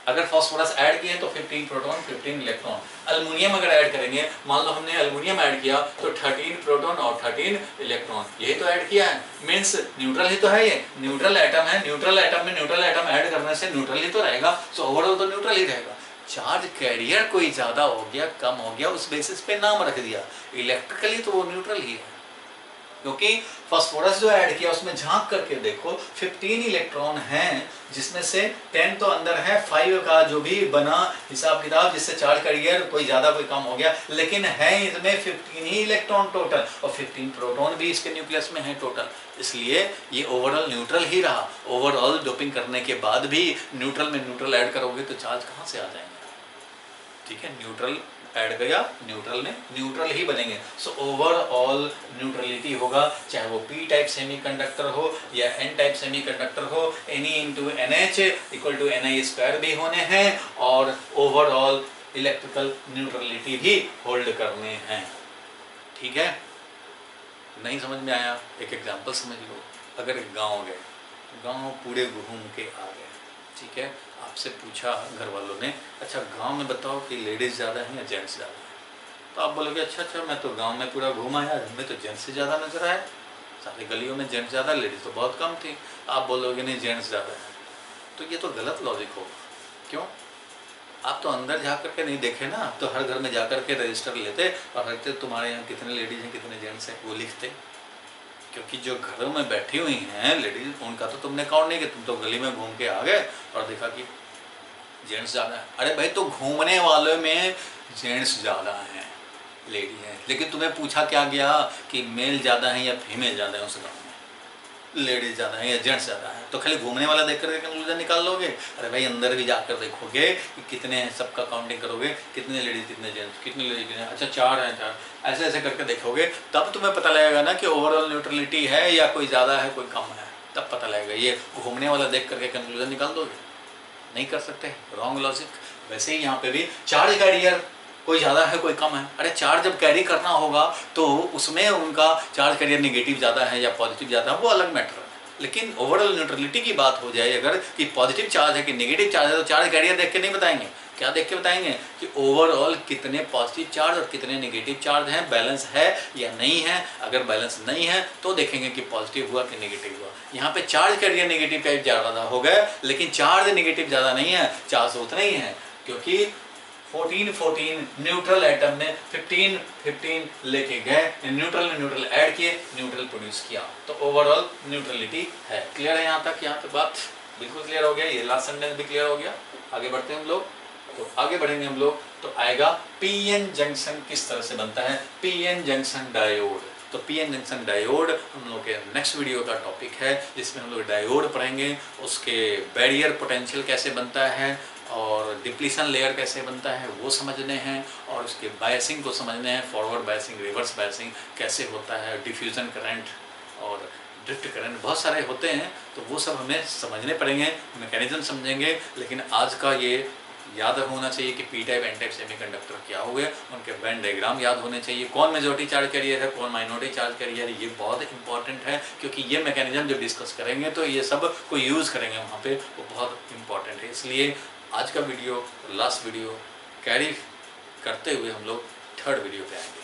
अगर फास्फोरस ऐड किए तो 15 प्रोटॉन 15 इलेक्ट्रॉन। एल्युमिनियम अगर ऐड करेंगे, मान लो हमने एल्युमिनियम ऐड किया तो 13 प्रोटॉन और 13 इलेक्ट्रॉन, यही तो ऐड किया है, मींस न्यूट्रल ही तो है, ये न्यूट्रल एटम है। न्यूट्रल एटम में न्यूट्रल एटम ऐड करने से न्यूट्रल ही तो रहेगा, सो ओवरऑल तो न्यूट्रल ही रहेगा। चार्ज कैरियर कोई ज्यादा हो गया कम हो गया उस बेसिस पे नाम रख दिया, इलेक्ट्रिकली तो वो न्यूट्रल ही है। क्योंकि फास्फोरस जो ऐड किया उसमें झांक करके देखो 15 इलेक्ट्रॉन हैं जिसमें से 10 तो अंदर है, 5 का जो भी बना हिसाब किताब जिससे चार्ज कैरियर कोई ज्यादा कोई कम हो गया, लेकिन है इसमें 15 ही इलेक्ट्रॉन टोटल और 15 प्रोटॉन भी इसके न्यूक्लियस में है टोटल, इसलिए ये ओवरऑल न्यूट्रल ही रहा। ओवरऑल डोपिंग करने के बाद भी न्यूट्रल में न्यूट्रल ऐड करोगे तो चार्ज कहाँ से आ जाएंगे, ठीक है, न्यूट्रल ऐड गया न्यूट्रल में न्यूट्रल ही बनेंगे। सो ओवरऑल न्यूट्रलिटी होगा, चाहे वो पी टाइप सेमीकंडक्टर हो या एन टाइप सेमीकंडक्टर हो, Ne into NH equal to Ni² भी होने हैं और ओवरऑल इलेक्ट्रिकल न्यूट्रलिटी भी होल्ड करने हैं, ठीक है। नहीं समझ में आया, एक एग्जांपल समझ लो। अगर एक गांव गए, गांव पूरे घूम के आ गए, ठीक है, आपसे पूछा घर वालों ने, अच्छा गांव में बताओ कि लेडीज़ ज़्यादा हैं या जेंट्स ज़्यादा हैं, तो आप बोलोगे अच्छा मैं तो गांव में पूरा घूम आया, हमें तो जेंट्स से ज़्यादा नजर आया, सारी गलियों में जेंट्स ज़्यादा, लेडीज़ तो बहुत कम थी। आप बोलोगे नहीं जेंट्स ज़्यादा है, तो ये तो गलत लॉजिक होगा। क्यों, आप तो अंदर जा कर के नहीं देखे ना, आप तो हर घर में जा कर के रजिस्टर लेते और कहते तुम्हारे यहाँ कितने लेडीज़ हैं कितने जेंट्स हैं, वो लिखते। क्योंकि जो घरों में बैठी हुई हैं लेडीज उनका तो तुमने काउंट नहीं किया, तुम तो गली में घूम के आ गए और देखा कि जेंट्स ज़्यादा है। अरे भाई तो घूमने वालों में जेंट्स ज़्यादा हैं लेडी हैं, लेकिन तुम्हें पूछा क्या गया कि मेल ज़्यादा है या फीमेल ज़्यादा है उस गाँव में, लेडीज ज़्यादा है या जेंट्स ज़्यादा है, तो खाली घूमने वाला देख कर कंक्लूजन निकाल लोगे। अरे भाई अंदर भी जाकर देखोगे कि कितने हैं, सबका काउंटिंग करोगे कितने लेडीज कितने जेंट्स, कितने लेडीज कितने, अच्छा 4 हैं 4, ऐसे ऐसे करके देखोगे तब तुम्हें पता लगेगा ना कि ओवरऑल न्यूट्रलिटी है या कोई ज़्यादा है कोई कम है, तब पता लगेगा। ये घूमने वाला देख करके कंक्लूजन निकाल दोगे, नहीं कर सकते, रॉन्ग लॉजिक। वैसे ही यहाँ पे भी चार्ज कैरियर कोई ज़्यादा है कोई कम है, अरे चार्ज जब कैरी करना होगा तो उसमें उनका चार्ज कैरियर नेगेटिव ज़्यादा है या पॉजिटिव ज़्यादा है वो अलग मैटर है, लेकिन ओवरऑल न्यूट्रलिटी की बात हो जाए अगर कि पॉजिटिव चार्ज है कि नेगेटिव चार्ज है तो चार्ज कैरियर देख के नहीं बताएंगे, क्या देख के बताएंगे कि ओवरऑल कितने पॉजिटिव चार्ज और कितने नेगेटिव चार्ज हैं, बैलेंस है या नहीं है। अगर बैलेंस नहीं है तो देखेंगे कि पॉजिटिव हुआ कि नेगेटिव हुआ। यहाँ पे चार्ज कैरियर नेगेटिव टाइप ज़्यादा हो गए, लेकिन चार्ज नेगेटिव ज़्यादा नहीं है, चार्ज उतना ही है, क्योंकि 14 न्यूट्रल एटम ने 15 लेके गए, न्यूट्रल में न्यूट्रल ऐड किए, न्यूट्रल प्रोड्यूस किया, तो ओवरऑल न्यूट्रलिटी है। क्लियर है यहाँ तक, यहाँ पे बात बिल्कुल क्लियर हो गया, ये लास्ट सेंटेंस भी क्लियर हो गया। आगे बढ़ते हैं हम लोग। तो आगे बढ़ेंगे हम लोग तो आएगा पीएन जंक्शन किस तरह से बनता है, पीएन जंक्शन डायोड। तो पीएन जंक्शन डायोड हम लोग के नेक्स्ट वीडियो का टॉपिक है, जिसमें हम लोग डायोड पढ़ेंगे, उसके बैरियर पोटेंशियल कैसे बनता है और डिप्लीशन लेयर कैसे बनता है वो समझने हैं, और उसके बायसिंग को समझने हैं, फॉरवर्ड बायसिंग, रिवर्स बायसिंग कैसे होता है, डिफ्यूज़न करंट और ड्रिफ्ट करंट बहुत सारे होते हैं, तो वो सब हमें समझने पड़ेंगे, मैकेनिज्म समझेंगे। लेकिन आज का ये याद होना चाहिए कि P type N type semiconductor क्या हो गए, उनके वेन डायग्राम याद होने चाहिए, कौन मेजॉरिटी चार्ज कैरियर है, कौन माइनॉरिटी चार्ज कैरियर है, ये बहुत इंपॉर्टेंट है, क्योंकि ये मैकेनिज्म जब डिस्कस करेंगे तो ये सब को यूज़ करेंगे वहाँ पे, वो बहुत इंपॉर्टेंट है। इसलिए आज का वीडियो लास्ट वीडियो कैरी करते हुए हम लोग थर्ड वीडियो पे आएंगे।